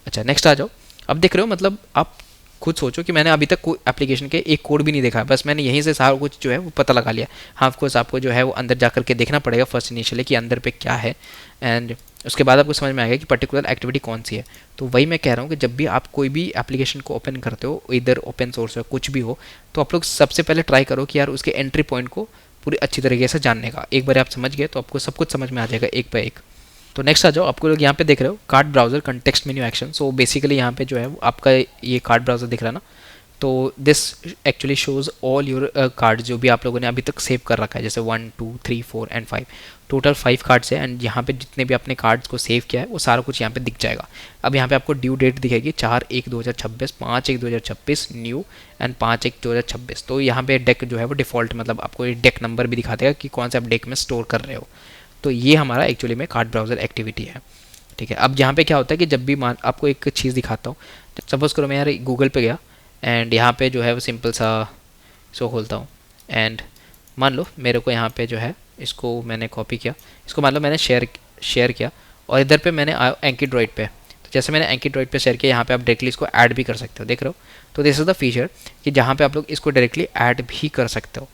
अच्छा नेक्स्ट आ जाओ। अब देख रहे हो, मतलब आप खुद सोचो कि मैंने अभी तक कोई एप्लीकेशन के एक कोड भी नहीं देखा, बस मैंने यहीं से सारा कुछ जो है वो पता लगा लिया। हाँ ऑफकोर्स आपको जो है वो अंदर जा करके देखना पड़ेगा फर्स्ट इनिशियली कि अंदर पे क्या है, एंड उसके बाद आपको समझ में आएगा कि पर्टिकुलर एक्टिविटी कौन सी है। तो वही मैं कह रहा हूँ कि जब भी आप कोई भी एप्लीकेशन को ओपन करते हो, इधर ओपन सोर्स हो कुछ भी हो, तो आप लोग सबसे पहले ट्राई करो कि यार उसके एंट्री पॉइंट को पूरी अच्छी तरीके से जानने का। एक बार आप समझ गए तो आपको सब कुछ समझ में आ जाएगा एक बाय एक। तो नेक्स्ट आ जाओ, आपको लोग यहाँ पे देख रहे हो card browser context menu action. So basically यहाँ पे जो है वो आपका ये कार्ड ब्राउजर दिख रहा है ना, तो this actually shows all your card जो भी आप लोगों ने अभी तक सेव कर रखा है, जैसे 1, 2, 3, 4 एंड 5, टोटल 5 कार्ड्स है। एंड यहाँ पे जितने भी अपने कार्ड्स को सेव किया है वो सारा कुछ यहाँ पे दिख जाएगा। अब यहाँ पे आपको ड्यू डेट दिखेगी 4/1/2026, 5/1/2026 न्यू एंड 5/1/2026। तो यहाँ पे डेक जो है वो डिफॉल्ट, मतलब आपको ये डेक नंबर भी दिखा देगा कि कौन से आप डेक में स्टोर कर रहे हो। तो ये हमारा एक्चुअली में कार्ड ब्राउजर एक्टिविटी है। ठीक है, अब यहाँ पे क्या होता है कि जब भी आपको एक चीज़ दिखाता हूँ, सपोज करो मैं यार गूगल पे गया एंड यहाँ पे जो है वो सिंपल सा शो खोलता हूँ, एंड मान लो मेरे को यहाँ पे जो है इसको मैंने कॉपी किया, इसको मान लो मैंने शेयर किया, और इधर पे मैंने एंड्रॉइड पे, तो जैसे मैंने एंड्रॉइड पे शेयर किया, यहाँ पे आप डायरेक्टली इसको ऐड भी कर सकते हो, देख रहे हो। तो दिस इज़ द फीचर कि जहाँ पे आप लोग इसको डायरेक्टली ऐड भी कर सकते हो।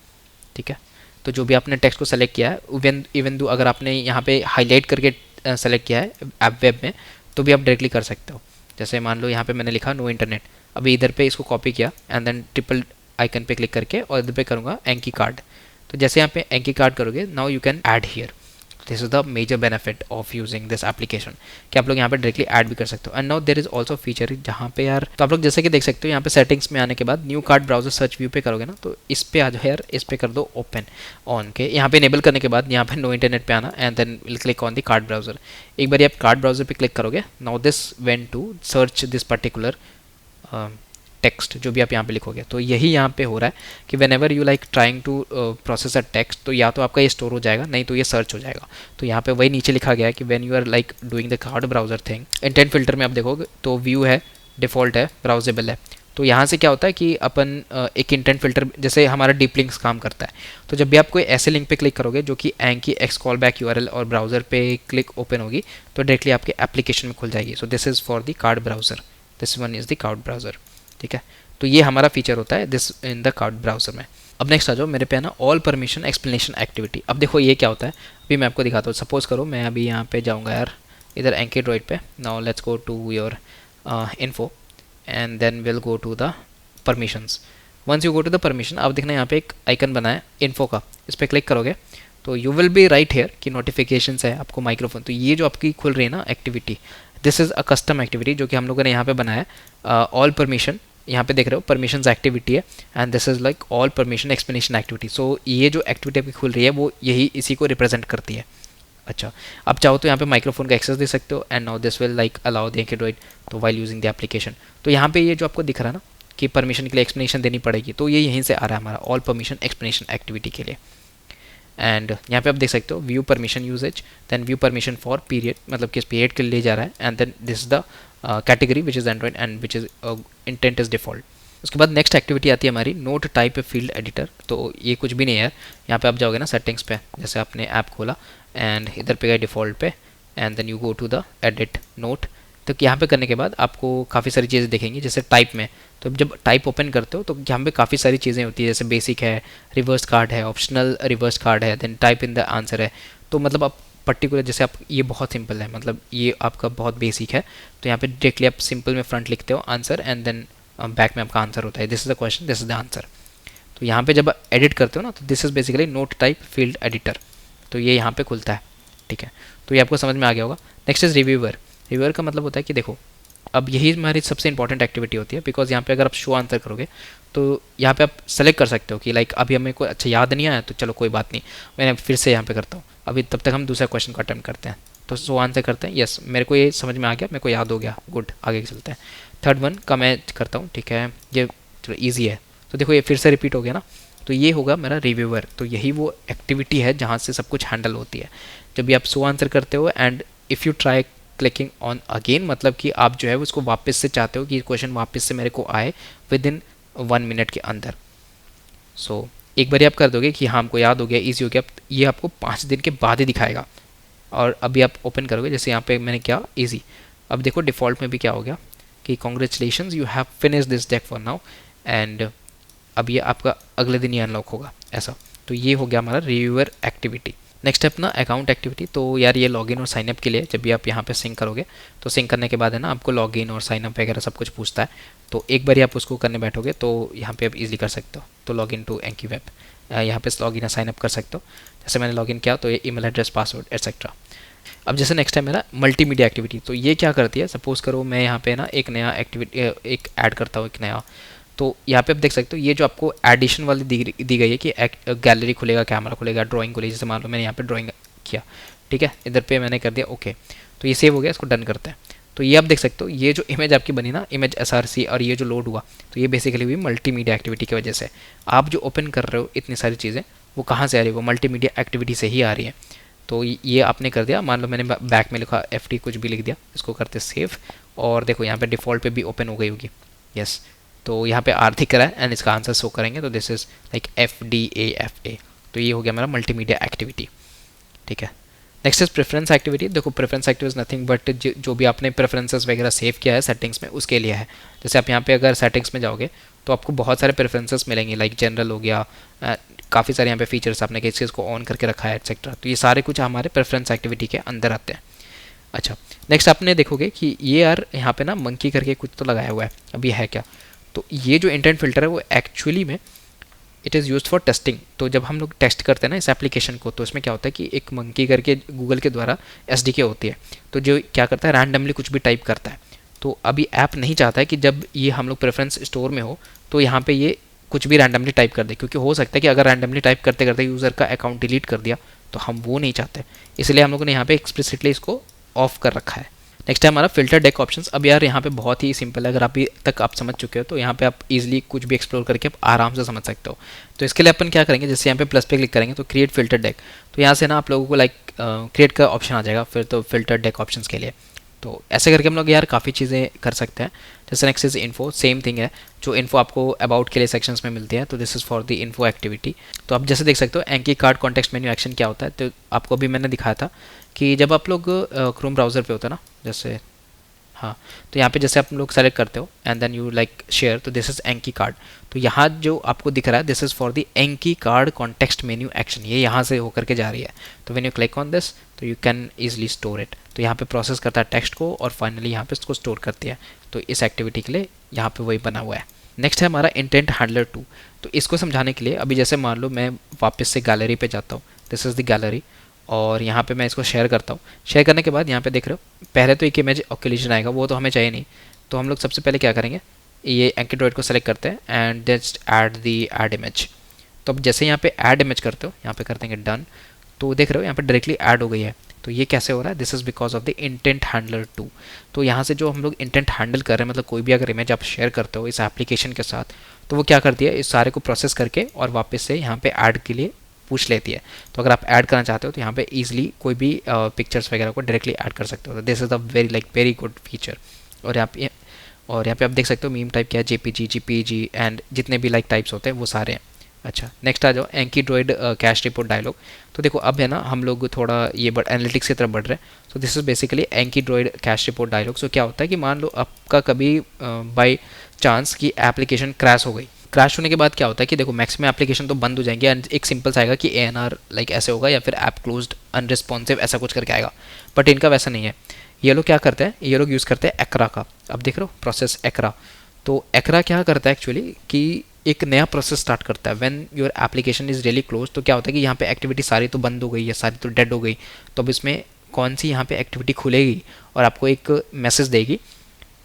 ठीक है, तो जो भी आपने टेक्स्ट को सेलेक्ट किया है, इवन दो अगर आपने यहाँ पे हाईलाइट करके सेलेक्ट किया है ऐप वेब में, तो भी आप डायरेक्टली कर सकते हो। जैसे मान लो यहाँ पे मैंने लिखा नो इंटरनेट, अभी इधर पे इसको कॉपी किया एंड देन ट्रिपल आइकन पे क्लिक करके और इधर पे करूँगा एंकी कार्ड। तो जैसे यहाँ पे एंकी कार्ड करोगे, now you can add here. This is the major benefit of using this application कि आप लोग यहाँ पे डायरेक्टली ऐड भी कर सकते हो। And now there is also feature जहाँ पे यार, तो आप लोग जैसे कि देख सकते हो यहाँ पे सेटिंग्स में आने के बाद new card browser search view पे करोगे ना, तो इस पे आ जाओ यार, इस पे कर दो ओपन ऑन के। यहाँ पे इनेबल करने के बाद यहाँ पे नो इंटरनेट पे आना and then will click on the card browser. एक बार आप कार्ड ब्राउजर पे क्लिक करोगे, now this went to search this particular text जो भी आप यहाँ पे लिखोगे। तो यही यहाँ पे हो रहा है कि whenever you like trying to process a text, तो या तो आपका ये स्टोर हो जाएगा, नहीं तो ये सर्च हो जाएगा। तो यहाँ पे वही नीचे लिखा गया है कि when you are like doing the card browser thing, intent filter में आप देखोगे तो व्यू है, डिफॉल्ट है, ब्राउजेबल है। तो यहाँ से क्या होता है कि अपन एक इंटेंट फिल्टर जैसे हमारा डीप लिंक्स काम करता है, तो जब भी आप कोई ऐसे लिंक पे क्लिक करोगे जो कि एंकी एक्स कॉल बैक यूआरएल और ब्राउजर पे क्लिक ओपन होगी, तो डायरेक्टली आपके एप्लीकेशन में खुल जाएगी। सो this is for the card browser, this one is the card browser. ठीक है, तो ये हमारा फीचर होता है this in the card browser में। अब नेक्स्ट आ जाओ मेरे पे है ना ऑल परमिशन एक्सप्लेनेशन एक्टिविटी। अब देखो ये क्या होता है, अभी मैं आपको दिखाता हूँ। सपोज करो मैं अभी यहाँ पे जाऊँगा यार इधर एंड्रॉइड पे, now let's go to your info and then will go to the permissions. Once you go to the permission, अब देखना यहाँ पे एक आइकन बना है इन्फो का, इस पर क्लिक करोगे तो you will be right here कि नोटिफिकेशन है, आपको माइक्रोफोन। तो ये जो आपकी खुल रही है ना activity, this is a custom activity जो कि हम लोगों ने यहाँ पे बनाया है, ऑल परमिशन यहाँ पे देख रहे हो परमिशंस एक्टिविटी है, and this is like all permission explanation activity. So ये जो एक्टिविटी आपकी खुल रही है वो यही इसी को रिप्रेजेंट करती है। अच्छा, अब चाहो तो यहाँ पे माइक्रोफोन का एक्सेस दे सकते हो, and now this will like allow the Android तो वाइल यूजिंग द एप्लीकेशन। तो यहाँ पे ये जो आपको दिख रहा है ना कि परमिशन के लिए एक्सप्लेनेशन देनी पड़ेगी, तो ये यहीं से आ रहा है हमारा ऑल परमिशन एक्सप्लेनेशन एक्टिविटी के लिए। एंड यहाँ पे आप देख सकते हो view permission usages, then view permission for period, मतलब किस पीरियड के लिए जा रहा है, and then this is the category which is Android and which is intent is default. उसके बाद नेक्स्ट एक्टिविटी आती है हमारी नोट टाइप फील्ड एडिटर। तो ये कुछ भी नहीं है, यहाँ पे आप जाओगे ना सेटिंग्स पे, जैसे आपने ऐप खोला एंड इधर पे गए डिफ़ॉल्ट पे, and then you go to the edit note. तो यहाँ पे करने के बाद आपको काफ़ी सारी चीज़ें दिखेंगी, जैसे टाइप में। तो जब टाइप ओपन करते हो तो यहाँ पे काफ़ी सारी चीज़ें होती है, जैसे बेसिक है, रिवर्स कार्ड है, ऑप्शनल रिवर्स कार्ड है, then type in the answer है। तो मतलब आप पर्टिकुलर, जैसे आप ये बहुत सिंपल है, मतलब ये आपका बहुत बेसिक है, तो यहाँ पे डायरेक्टली आप सिंपल में फ्रंट लिखते हो आंसर, एंड देन बैक में आपका आंसर होता है, this is the question, this is the answer. तो यहाँ पे जब एडिट करते हो ना, तो this is basically note type field editor, तो ये यहाँ पे खुलता है। ठीक है, तो ये आपको समझ में आ गया होगा। Next is reviewer. रिव्यूअर का मतलब होता है कि देखो, अब यही हमारी सबसे इंपॉर्टेंट एक्टिविटी होती है, बिकॉज यहाँ पे अगर आप शो आंसर करोगे तो यहाँ पे आप सेलेक्ट कर सकते हो कि लाइक अभी हमें कोई अच्छा याद नहीं आया, तो चलो कोई बात नहीं, मैं फिर से यहाँ पे करता हूँ, अभी तब तक हम दूसरा क्वेश्चन को अटेम्प्ट करते हैं। तो शो आंसर करते हैं, यस मेरे को ये समझ में आ गया, मेरे को याद हो गया, गुड, आगे चलते हैं। थर्ड वन का मैं करता हूँ, ठीक है, ये थोड़ा ईजी है। तो देखो ये फिर से रिपीट हो गया ना, तो ये होगा मेरा रिव्यूअर। तो यही वो एक्टिविटी है जहाँ से सब कुछ हैंडल होती है। जब भी आप शो आंसर करते हो and if you try clicking on again, मतलब कि आप जो है उसको वापस से चाहते हो कि क्वेश्चन वापस से मेरे को आए विद इन 1 मिनट के अंदर। सो एक बार आप कर दोगे कि हाँ हमको याद हो गया, ईजी हो गया, ये आपको 5 दिन के बाद ही दिखाएगा। और अभी आप ओपन करोगे, जैसे यहाँ पे मैंने क्या ईजी, अब देखो डिफ़ॉल्ट में भी क्या हो गया कि congratulations you have finish this deck for now, and अब ये आपका अगले दिन ही अनलॉक होगा ऐसा। तो ये हो गया हमारा रिव्यूअर एक्टिविटी। नेक्स्ट है अपना अकाउंट एक्टिविटी। तो यार ये लॉगिन और साइनअप के लिए, जब भी आप यहाँ पे सिंक करोगे तो सिंक करने के बाद है ना आपको लॉगिन और साइनअप वगैरह सब कुछ पूछता है। तो एक बार आप उसको करने बैठोगे तो यहाँ पे आप इजीली कर सकते हो। तो लॉगिन टू एंकी वेब, यहाँ पे लॉगिन या साइनअप कर सकते हो। जैसे मैंने लॉगिन किया तो ये ईमेल एड्रेस, पासवर्ड एटसेट्रा। अब जैसे नेक्स्ट है मेरा मल्टीमीडिया एक्टिविटी। तो ये क्या करती है, सपोज करो मैं यहाँ पे ना एक नया एक्टिविटी एक ऐड करता हूँ, एक नया। तो यहाँ पे आप देख सकते हो ये जो आपको एडिशन वाली दी गई है कि गैलरी खुलेगा, कैमरा खुलेगा, ड्राइंग खुलेगी। जैसे मान लो मैंने यहाँ पे ड्राइंग किया, ठीक है, इधर पे मैंने कर दिया ओके, तो ये सेव हो गया, इसको डन करते हैं। तो ये आप देख सकते हो ये जो इमेज आपकी बनी ना, इमेज SRC, और ये जो लोड हुआ, तो ये बेसिकली हुई मल्टीमीडिया एक्टिविटी की वजह से। आप जो ओपन कर रहे हो इतनी सारी चीज़ें, वो कहाँ से आ रही है, वो मल्टीमीडिया एक्टिविटी से ही आ रही है। तो ये आपने कर दिया, मान लो मैंने बैक में लिखा FD कुछ भी लिख दिया, इसको करते सेव, और देखो यहाँ पे डिफ़ॉल्ट पे भी ओपन हो गई होगी, यस। तो यहाँ पे आर दिख रहा है एंड इसका आंसर शो करेंगे, तो दिस इज लाइक FDAFA। तो ये हो गया मेरा मल्टीमीडिया एक्टिविटी, ठीक है। Next is preference activity. देखो प्रेफरेंस एक्टिविटी नथिंग बट जो भी आपने प्रेफरेंसेस वगैरह सेव किया है सेटिंग्स में, उसके लिए है। जैसे आप यहाँ पे अगर सेटिंग्स में जाओगे तो आपको बहुत सारे प्रेफरेंसेस मिलेंगे, लाइक जनरल हो गया, काफ़ी सारे यहाँ पे फीचर्स आपने किस चीज़ को ऑन करके रखा है एक्सेट्रा। तो ये सारे कुछ हमारे प्रेफरेंस एक्टिविटी के अंदर आते हैं। अच्छा, नेक्स्ट आपने देखोगे कि ये यार यहाँ पे ना मंकी करके कुछ तो लगाया हुआ है, अब ये है क्या। तो ये जो इंटेंट फिल्टर है वो एक्चुअली में it is used for testing. तो जब हम लोग टेस्ट करते हैं ना इस एप्लीकेशन को, तो इसमें क्या होता है कि एक मंकी करके गूगल के द्वारा SDK होती है, तो जो क्या करता है रैंडमली कुछ भी टाइप करता है। तो अभी ऐप नहीं चाहता है कि जब ये हम लोग प्रेफरेंस स्टोर में हो तो यहाँ पे ये कुछ भी रैंडमली टाइप कर दे, क्योंकि हो सकता है कि अगर रैंडमली टाइप करते करते यूज़र का अकाउंट डिलीट कर दिया, तो हम वो नहीं चाहते, इसलिए हम लोगों ने यहाँ पे एक्सप्लिसिटली इसको ऑफ कर रखा है। नेक्स्ट है हमारा फिल्टर डेक ऑप्शंस। अब यार यहाँ पे बहुत ही सिंपल है, अगर अभी तक आप समझ चुके हो तो यहाँ पे आप इजीली कुछ भी एक्सप्लोर करके आप आराम से समझ सकते हो। तो इसके लिए अपन क्या करेंगे, जैसे यहाँ पे प्लस पे क्लिक करेंगे तो क्रिएट फिल्टर डेक, तो यहाँ से ना आप लोगों को लाइक क्रिएट का ऑप्शन आ जाएगा फिर तो फिल्टर डेक ऑप्शंस के लिए। तो ऐसे करके हम लोग यार काफ़ी चीज़ें कर सकते हैं। जैसे next is info, same thing है, जो इन्फो आपको अबाउट के लिए सेक्शंस में मिलती है, तो this is for the info activity. तो आप जैसे देख सकते हो एंकी कार्ड कॉन्टेक्स्ट मेन्यू एक्शन क्या होता है, तो आपको अभी मैंने दिखाया था कि जब आप लोग क्रोम ब्राउज़र पे होता है ना, जैसे हाँ, तो यहाँ पे जैसे आप लोग सेलेक्ट करते हो and then you like share, तो दिस इज एंकी कार्ड। तो यहाँ जो आपको दिख रहा है this is for the Anki card context menu action, ये यहाँ से होकर के जा रही है। तो when you click on this तो you can easily store it. तो यहाँ पे प्रोसेस करता है टेक्स्ट को और फाइनली यहाँ पे इसको स्टोर करती है। तो इस एक्टिविटी के लिए यहाँ पे वही बना हुआ है। नेक्स्ट है हमारा इंटेंट हैंडलर 2। तो इसको समझाने के लिए अभी जैसे मान लो मैं वापस से गैलरी पे जाता हूँ, दिस इज़ द गैलरी, और यहाँ पे मैं इसको शेयर करता हूँ। शेयर करने के बाद यहाँ पे देख रहे हो पहले तो एक इमेज ऑक्यूलेशन आएगा, वो तो हमें चाहिए नहीं। तो हम लोग सबसे पहले क्या करेंगे, ये एंकीड्रॉइड को सेलेक्ट करते हैं and just add the add image. तो अब जैसे यहाँ पे ऐड इमेज करते हो, यहाँ पे कर देंगे डन, तो देख रहे हो यहाँ पे डायरेक्टली ऐड हो गई है। तो ये कैसे हो रहा है? This is because of the intent handler 2। तो यहाँ से जो हम लोग इंटेंट हैंडल कर रहे हैं, मतलब कोई भी अगर इमेज आप शेयर करते हो इस एप्लीकेशन के साथ, तो वो क्या करती है, इस सारे को प्रोसेस करके और वापस से यहाँ पे ऐड के लिए पूछ लेती है। तो अगर आप ऐड करना चाहते हो तो यहाँ पे ईजिली कोई भी पिक्चर्स वगैरह को डायरेक्टली ऐड कर सकते हो। This is a very good feature. और यहाँ पे आप देख सकते हो मीम टाइप क्या है, जेपीजी, जीपीजी एंड जितने भी लाइक टाइप्स होते हैं वो सारे हैं। अच्छा, नेक्स्ट आ जाओ एंकीड्रॉइड कैश रिपोर्ट डायलॉग। तो देखो अब है ना हम लोग थोड़ा ये एनालिटिक्स की तरफ बढ़ रहे हैं। तो this is basically AnkiDroid crash report dialog. So क्या होता है कि मान लो आपका कभी बाई चांस की एप्लीकेशन क्रैश हो गई। क्रैश होने के बाद क्या होता है कि देखो मैक्सिमम एप्लीकेशन तो बंद हो जाएंगे एंड एक सिंपल सा आएगा कि ANR लाइक ऐसे होगा या फिर ऐप क्लोज्ड अनरिस्पॉन्सिव ऐसा कुछ करके आएगा। बट इनका वैसा नहीं है। ये लोग क्या करते हैं, ये लोग यूज़ करते हैं एक्रा का। अब देख रहे हो प्रोसेस एक्रा। तो एक्रा क्या करता है एक्चुअली कि एक नया प्रोसेस स्टार्ट करता है। When your application is really close, तो क्या होता है कि यहाँ पे एक्टिविटी सारी तो बंद हो गई या सारी तो डेड हो गई, तो अब इसमें कौन सी यहाँ पे एक्टिविटी खुलेगी और आपको एक मैसेज देगी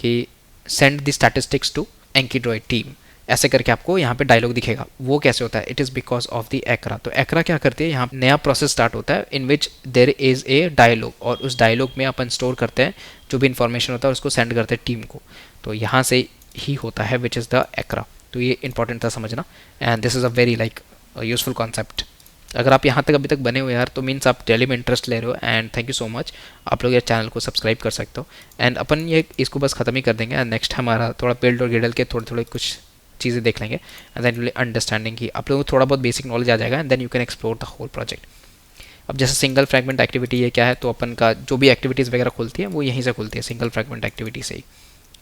कि send the statistics to AnkiDroid team, ऐसे करके आपको यहाँ पे डायलॉग दिखेगा। वो कैसे होता है? It is because of the ACRA. तो एक्रा क्या करती है, यहाँ नया प्रोसेस स्टार्ट होता है इन विच देर इज़ ए डायलॉग, और उस डायलॉग में अपन स्टोर करते हैं जो भी इन्फॉर्मेशन होता है उसको सेंड करते हैं टीम को। तो यहाँ से ही होता है विच इज़ द एक्रा। तो ये इंपॉर्टेंट था समझना and this is a very like useful concept. अगर आप यहाँ तक अभी तक बने हुए यार तो मीन्स आप डेली में इंटरेस्ट ले रहे हो and thank you so much. आप लोग ये चैनल को सब्सक्राइब कर सकते हो एंड अपन ये इसको बस ख़त्म ही कर देंगे एंड नेक्स्ट हमारा थोड़ा बिल्ड और गिडल के थोड़े कुछ चीज़ें देख लेंगे एंड देन विल अंडरस्टैंडिंग की आप लोगों को थोड़ा बहुत बेसिक नॉलेज आ जाएगा and then you can explore the whole project. अब जैसे सिंगल फ्रैगमेंट एक्टिविटी ये क्या है, तो अपन का जो भी एक्टिविटीज़ वगैरह खुलती है वो यहीं से खुलती है सिंगल फ्रैगमेंट एक्टिविटी से ही,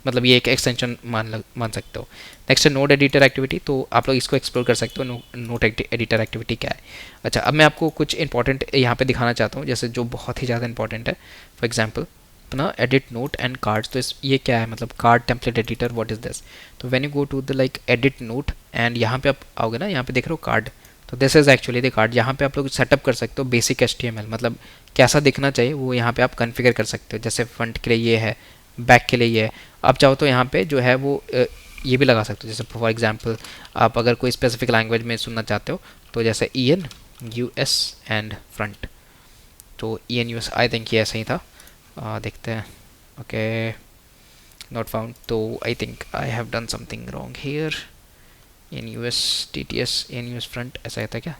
मतलब ये एक एक्सटेंशन मान सकते हो। नेक्स्ट है नोड एडिटर एक्टिविटी। तो आप लोग इसको एक्सप्लोर कर सकते हो, नोड एडिटर एक्टिविटी क्या है। अच्छा, अब मैं आपको कुछ इंपॉर्टेंट यहाँ पे दिखाना चाहता हूँ, जैसे जो बहुत ही ज़्यादा इंपॉर्टेंट है। फॉर एग्जाम्पल अपना एडिट नोट एंड कार्ड्स। तो ये क्या है, मतलब card template editor, what is this. तो when you go to the like edit note and यहाँ पे आप आओगे ना, यहाँ पे देख रहे हो कार्ड, तो this is actually the card. यहाँ पे आप लोग सेटअप कर सकते हो बेसिक HTML, मतलब कैसा दिखना चाहिए वो यहाँ पे आप कन्फिगर कर सकते हो। जैसे फ्रंट के लिए ये है, बैक के लिए ये है। आप चाहो तो यहाँ पे जो है वो ये भी लगा सकते हो। जैसे फॉर एग्जांपल आप अगर कोई स्पेसिफिक लैंग्वेज में सुनना चाहते हो तो जैसे EN US एंड फ्रंट, तो EN US आई थिंक ये ऐसा ही था। देखते हैं। Okay, not found. तो I think I have done something wrong here. EN US TTS EN US front ऐसा ही था क्या?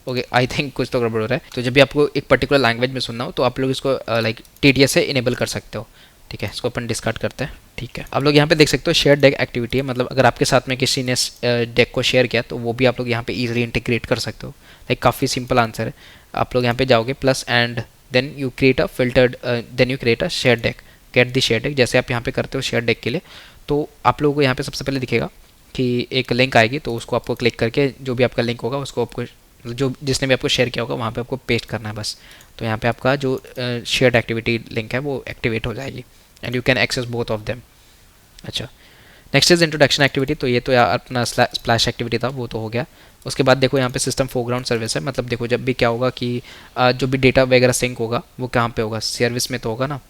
ओके, आई थिंक कुछ तो गड़बड़ हो रहा है। तो जब भी आपको एक पर्टिकुलर लैंग्वेज में सुनना हो तो आप लोग इसको लाइक TTS से इनेबल कर सकते हो। ठीक है, इसको अपन डिस्कार्ड करते हैं। ठीक है, आप लोग यहाँ पे देख सकते हो शेयर डेक एक्टिविटी है, मतलब अगर आपके साथ में किसी ने डेक को शेयर किया तो वो भी आप लोग यहाँ पे इजीली इंटीग्रेट कर सकते हो। लाइक काफ़ी सिंपल आंसर है। आप लोग यहाँ पे जाओगे plus and then you create a filtered, then you create a share deck, get the share deck. जैसे आप यहाँ पे करते हो शेयर डेक के लिए, तो आप लोगों को यहाँ पे सबसे पहले दिखेगा कि एक लिंक आएगी, तो उसको आपको क्लिक करके जो भी आपका लिंक होगा उसको आपको जो जिसने भी आपको शेयर किया होगा वहाँ पे आपको पेस्ट करना है बस। तो यहाँ पे आपका जो शेयर्ड एक्टिविटी लिंक है वो एक्टिवेट हो जाएगी and you can access both of them. अच्छा, नेक्स्ट इज इंट्रोडक्शन एक्टिविटी। तो ये तो यार अपना स्प्लैश एक्टिविटी था, वो तो हो गया। उसके बाद देखो यहाँ पे सिस्टम फोरग्राउंड सर्विस है, मतलब देखो जब भी क्या होगा कि जो भी डेटा वगैरह सिंक होगा वो कहाँ पे होगा, सर्विस में तो होगा ना।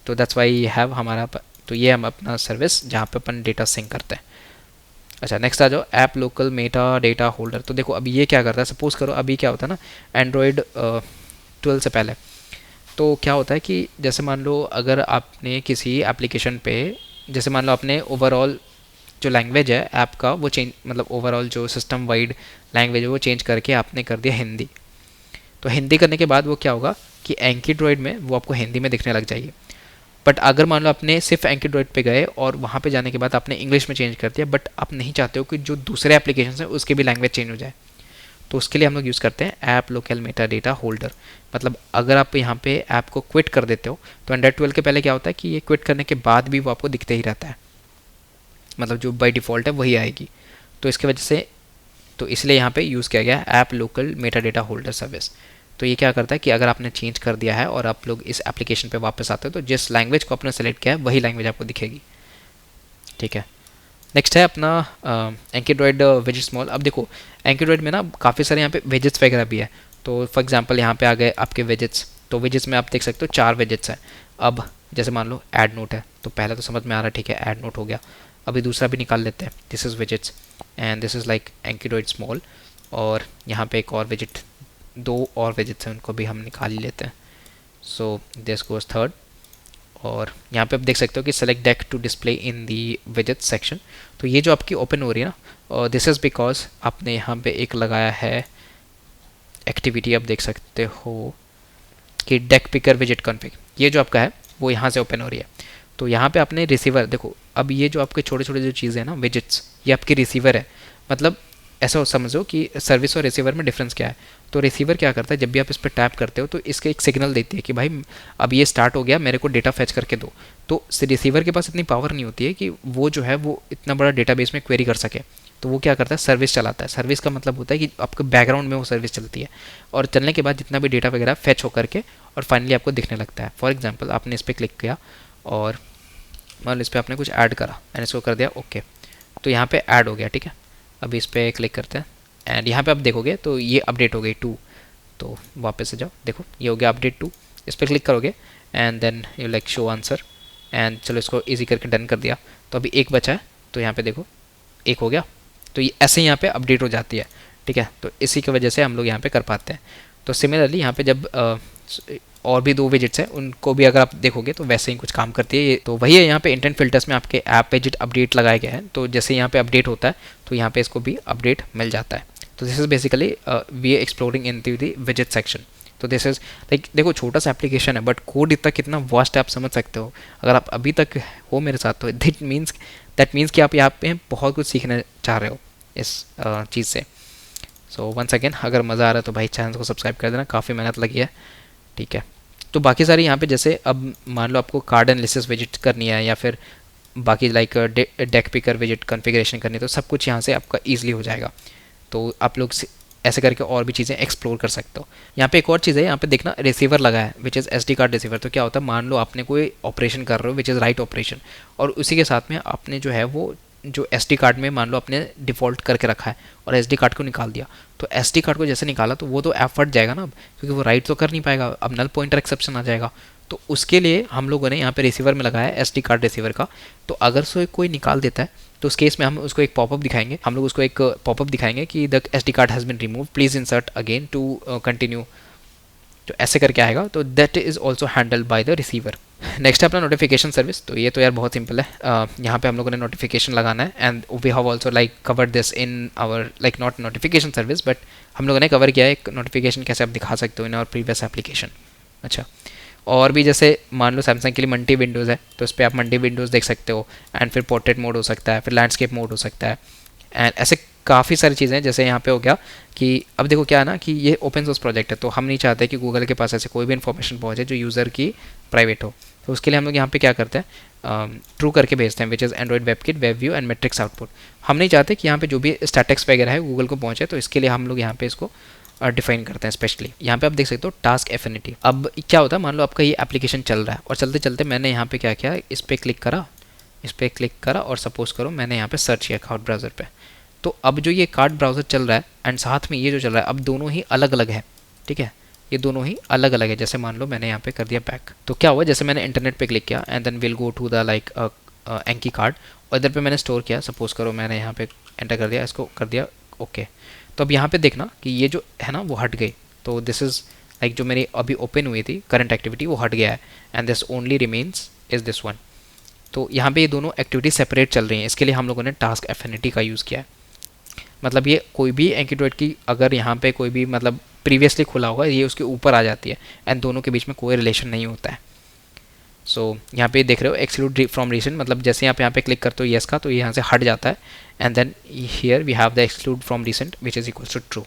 तो दैट्स वाई हैव हमारा, तो ये हम अपना सर्विस जहाँ पे अपन डेटा सिंक करते हैं। अच्छा, नेक्स्ट आ जाओ app local Meta data holder. तो देखो अभी ये क्या करता है, सपोज करो अभी क्या होता है ना, एंड्रॉयड 12 से पहले तो क्या होता है कि जैसे मान लो अगर आपने किसी एप्लीकेशन पे, जैसे मान लो आपने ओवरऑल जो लैंग्वेज है ऐप का वो चेंज, मतलब ओवरऑल जो सिस्टम वाइड लैंग्वेज है वो चेंज करके आपने कर दिया हिंदी। तो हिंदी करने के बाद वो क्या होगा कि एंकीड्रॉयड में वो आपको हिंदी में दिखने लग जाएगी। बट अगर मान लो आपने सिर्फ एंकीड्रॉयड पे गए और वहाँ पे जाने के बाद आपने इंग्लिश में चेंज कर दिया, बट आप नहीं चाहते हो कि जो दूसरे एप्लीकेशन हैं उसके भी लैंग्वेज चेंज हो जाए, तो उसके लिए हम लोग यूज़ करते हैं app local Meta data holder. मतलब अगर आप यहाँ पे ऐप को क्विट कर देते हो तो एंड्रॉयड 12 के पहले क्या होता है कि ये क्विट करने के बाद भी वो आपको दिखते ही रहता है, मतलब जो बाई डिफ़ॉल्ट है वही आएगी। तो इसके वजह से, तो इसलिए यहाँ पे यूज़ किया गया app local Meta data holder service. तो ये क्या करता है कि अगर आपने चेंज कर दिया है और आप लोग इस एप्लीकेशन पे वापस आते हो तो जिस लैंग्वेज को आपने सेलेक्ट किया है वही लैंग्वेज आपको दिखेगी। ठीक है, नेक्स्ट है अपना एंकीड्रॉयड विजेट स्मॉल। अब देखो एंकीड्रॉयड में ना काफ़ी सारे यहाँ पे विजेट्स वगैरह भी है। तो फॉर एग्जांपल यहाँ पे आ गए आपके विजेट्स, तो विजेट्स में आप देख सकते हो 4 विजेट्स हैं। अब जैसे मान लो ऐड नोट है, तो पहले तो समझ में आ रहा है, ठीक है ऐड नोट हो गया। अभी दूसरा भी निकाल लेते हैं, this is visits and this is like AnkiDroid small, और यहाँ पे एक और विजिट, 2 और विजिट्स हैं, उनको भी हम निकाल ही लेते हैं। सो दिस गोज थर्ड, और यहाँ पे आप देख सकते हो कि select deck to display in the visit section. तो ये जो आपकी ओपन हो रही है ना, और दिस इज़ बिकॉज आपने यहाँ पे एक लगाया है एक्टिविटी, आप देख सकते हो कि डेक पिकर विजिट कॉन्फ़िग, ये जो आपका है वो यहाँ से ओपन हो रही है। तो यहाँ पे आपने रिसीवर देखो, अब ये जो आपके छोटे छोटे जो चीज़ें हैं ना विजिट्स, ये आपकी रिसीवर है। मतलब ऐसा समझो कि सर्विस और रिसीवर में डिफरेंस क्या है। तो रिसीवर क्या करता है, जब भी आप इस पर टैप करते हो तो इसके एक सिग्नल देती है कि भाई अब ये स्टार्ट हो गया, मेरे को डेटा फैच करके दो। तो रिसीवर के पास इतनी पावर नहीं होती है कि वो जो है वो इतना बड़ा डेटाबेस में क्वेरी कर सके। तो वो क्या करता है, सर्विस चलाता है। सर्विस का मतलब होता है कि आपके बैकग्राउंड में वो सर्विस चलती है, और चलने के बाद जितना भी डेटा वगैरह फैच होकर के और फाइनली आपको दिखने लगता है। फॉर एग्जांपल आपने इस पर क्लिक किया और मान लो इस पर आपने कुछ ऐड करा एंड इसको कर दिया ओके, तो यहाँ पे ऐड हो गया, ठीक है। अभी इस पर क्लिक करते हैं एंड यहाँ पे आप देखोगे तो ये अपडेट हो गई 2। तो वापस से जाओ, देखो ये हो गया अपडेट 2। इस पर क्लिक करोगे and then you like show answer and चलो इसको इजी करके डन कर दिया। तो अभी एक बचा है, तो यहाँ पे देखो 1 हो गया। तो ये ऐसे यहाँ पे अपडेट हो जाती है, ठीक है। तो इसी की वजह से हम लोग यहाँ पे कर पाते हैं। तो सिमिलरली यहाँ पे जब और भी 2 विजिट्स हैं, उनको भी अगर आप देखोगे तो वैसे ही कुछ काम करती है। तो वही है, यहाँ पे इंटेंट फिल्टर्स में आपके ऐप विजिट अपडेट लगाए गए हैं। तो जैसे यहाँ पे अपडेट होता है तो यहाँ पे इसको भी अपडेट मिल जाता है। तो this is basically we exploring in the visit section. तो दिस इज़ लाइक देखो छोटा सा एप्लीकेशन है बट कोड इतना कितना वास्ट है आप समझ सकते हो। अगर आप अभी तक हो मेरे साथ तो दैट मीन्स कि आप यहाँ पे बहुत कुछ सीखना चाह रहे हो इस चीज़ से। सो वंस अगेन अगर मज़ा आ रहा है तो भाई चैनल को सब्सक्राइब कर देना, काफ़ी मेहनत लगी है, ठीक है। तो बाकी सारी यहाँ पे जैसे अब मान लो आपको कार्ड एनालिसिस विजिट करनी है या फिर बाकी like deck picker visit configuration करनी है, तो सब कुछ यहाँ से आपका ईजिली हो जाएगा। तो आप लोग ऐसे करके और भी चीज़ें एक्सप्लोर कर सकते हो। यहाँ पे एक और चीज़ है, यहाँ पे देखना रिसीवर लगा है which is SD card receiver. तो क्या होता है, मान लो आपने कोई ऑपरेशन कर रहे हो विच इज़ राइट ऑपरेशन, और उसी के साथ में आपने जो है वो जो SD कार्ड में मान लो आपने डिफ़ॉल्ट करके रखा है और SD कार्ड को निकाल दिया। तो SD कार्ड को जैसे निकाला तो वो तो ऐप फट जाएगा ना अब, क्योंकि वो राइट तो कर नहीं पाएगा, अब नल पॉइंटर एक्सेप्शन आ जाएगा। तो उसके लिए हम लोगों ने यहाँ पे रिसीवर में लगाया है SD कार्ड रिसीवर का। तो अगर सो कोई निकाल देता है तो उस केस में हम उसको एक पॉपअप दिखाएंगे, हम लोग उसको एक पॉपअप दिखाएंगे कि the SD card has been remove, please insert again to continue. तो ऐसे करके आएगा। तो that is also handled by the receiver. Next है अपना नोटिफिकेशन सर्विस। तो ये तो यार बहुत सिंपल है, यहाँ पे हम लोगों ने नोटिफिकेशन लगाना है and we have also like cover this in our like not notification service but हम लोगों ने कवर किया है एक नोटिफिकेशन कैसे आप दिखा सकते हो इन आवर प्रीवियस एप्लीकेशन। अच्छा, और भी जैसे मान लो सैमसंग के लिए मल्टी विंडोज़ है तो उस पर आप मल्टी विंडोज़ देख सकते हो एंड फिर पोर्ट्रेट मोड हो सकता है, फिर लैंडस्केप मोड हो सकता है एंड ऐसे काफ़ी सारी चीज़ें हैं। जैसे यहाँ पे हो गया कि अब देखो क्या है ना कि ये ओपन सोर्स प्रोजेक्ट है, तो हम नहीं चाहते कि गूगल के पास ऐसे कोई भी इन्फॉर्मेशन पहुँचे जो यूज़र की प्राइवेट हो। तो उसके लिए हम लोग यहाँ पे क्या करते हैं, ट्रू करके भेजते हैं which is Android WebKit web view and matrix output. हम नहीं चाहते कि यहाँ पे जो भी स्टैटिक्स वगैरह है गूगल को पहुँचे, तो इसके लिए हम लोग यहाँ पे इसको डिफाइन करते हैं स्पेशली। यहाँ पे आप देख सकते हो टास्क एफिनिटी। अब क्या होता है, मान लो आपका ये एप्लीकेशन चल रहा है और चलते चलते मैंने यहाँ पे क्या किया, इस पर क्लिक करा और सपोज करो मैंने यहाँ पे सर्च किया कार्ड ब्राउज़र पे। तो अब जो ये कार्ड ब्राउज़र चल रहा है एंड साथ में ये जो चल रहा है, अब दोनों ही अलग अलग है, ठीक है, ये दोनों ही अलग अलग है। जैसे मान लो मैंने यहाँ पे कर दिया बैक, तो क्या हुआ, जैसे मैंने इंटरनेट पे क्लिक किया and then will go to the like Anki card, और इधर पे मैंने स्टोर किया, सपोज करो मैंने यहाँ पे एंटर कर दिया, इसको कर दिया ओके। तो अब यहाँ पे देखना कि ये जो है ना वो हट गई। तो दिस इज़ लाइक जो मेरी अभी ओपन हुई थी करंट एक्टिविटी वो हट गया है and this only remains is this one. तो यहाँ पे ये दोनों एक्टिविटी सेपरेट चल रही हैं, इसके लिए हम लोगों ने टास्क एफिनिटी का यूज़ किया है। मतलब ये कोई भी एंकीड्रॉइड की अगर यहाँ पे कोई भी मतलब प्रीवियसली खुला होगा ये उसके ऊपर आ जाती है एंड दोनों के बीच में कोई रिलेशन नहीं होता है। सो यहाँ पे देख रहे हो एक्सक्लूड फ्रॉम रीसेंट, मतलब जैसे आप यहाँ पे क्लिक करते हो येस का तो ये यहाँ से हट जाता है and then here we have the exclude from recent which is equals to true.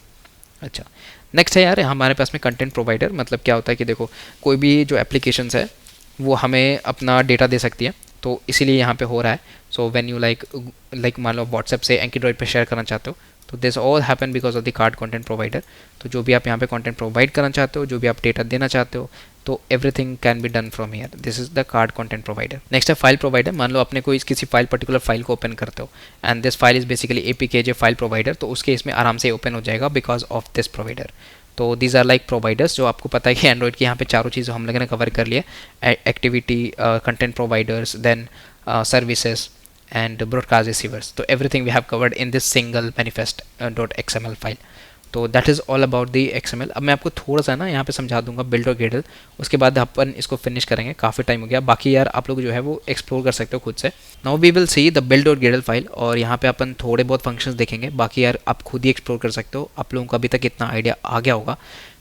अच्छा, नेक्स्ट है यार हमारे पास में कंटेंट प्रोवाइडर। मतलब क्या होता है कि देखो कोई भी जो एप्लीकेशंस है वो हमें अपना डेटा दे सकती है, तो इसीलिए यहाँ पे हो रहा है। सो व्हेन यू लाइक मान लो व्हाट्सएप से एंड्रॉइड पे शेयर करना चाहते हो तो this all happen because of the card content provider. तो जो भी आप यहाँ पे कंटेंट प्रोवाइड करना चाहते हो, जो भी आप डेटा देना चाहते हो, तो everything can be done from here. This is the card content provider. Next है फाइल प्रोवाइडर। मान लो आपने कोई किसी फाइल पर्टिकुलर फाइल को ओपन करते हो and this file is basically APKJ file provider, तो उसके इसमें आराम से ओपन हो जाएगा बिकॉज ऑफ दिस प्रोवाइडर। तो दीज आर लाइक प्रोवाइडर्स जो आपको पता है कि एंड्रॉइड की यहाँ पे चारों चीज़ हम लोगों ने कवर कर लिया, activity, content providers, then services and broadcast receivers. So everything we have covered in this single manifest .xml file. तो that is all about the XML. अब मैं आपको थोड़ा सा ना यहाँ पे समझा दूंगा बिल्ड और गेडल, उसके बाद अपन इसको फिनिश करेंगे. काफ़ी टाइम हो गया, बाकी यार आप लोग जो है वो एक्सप्लोर कर सकते हो खुद से. Now we will see the build और गेडल फाइल, और यहाँ पे अपन थोड़े बहुत फंक्शंस देखेंगे, बाकी यार आप खुद ही एक्सप्लोर कर सकते हो. आप लोगों को अभी तक इतना आइडिया आ गया होगा.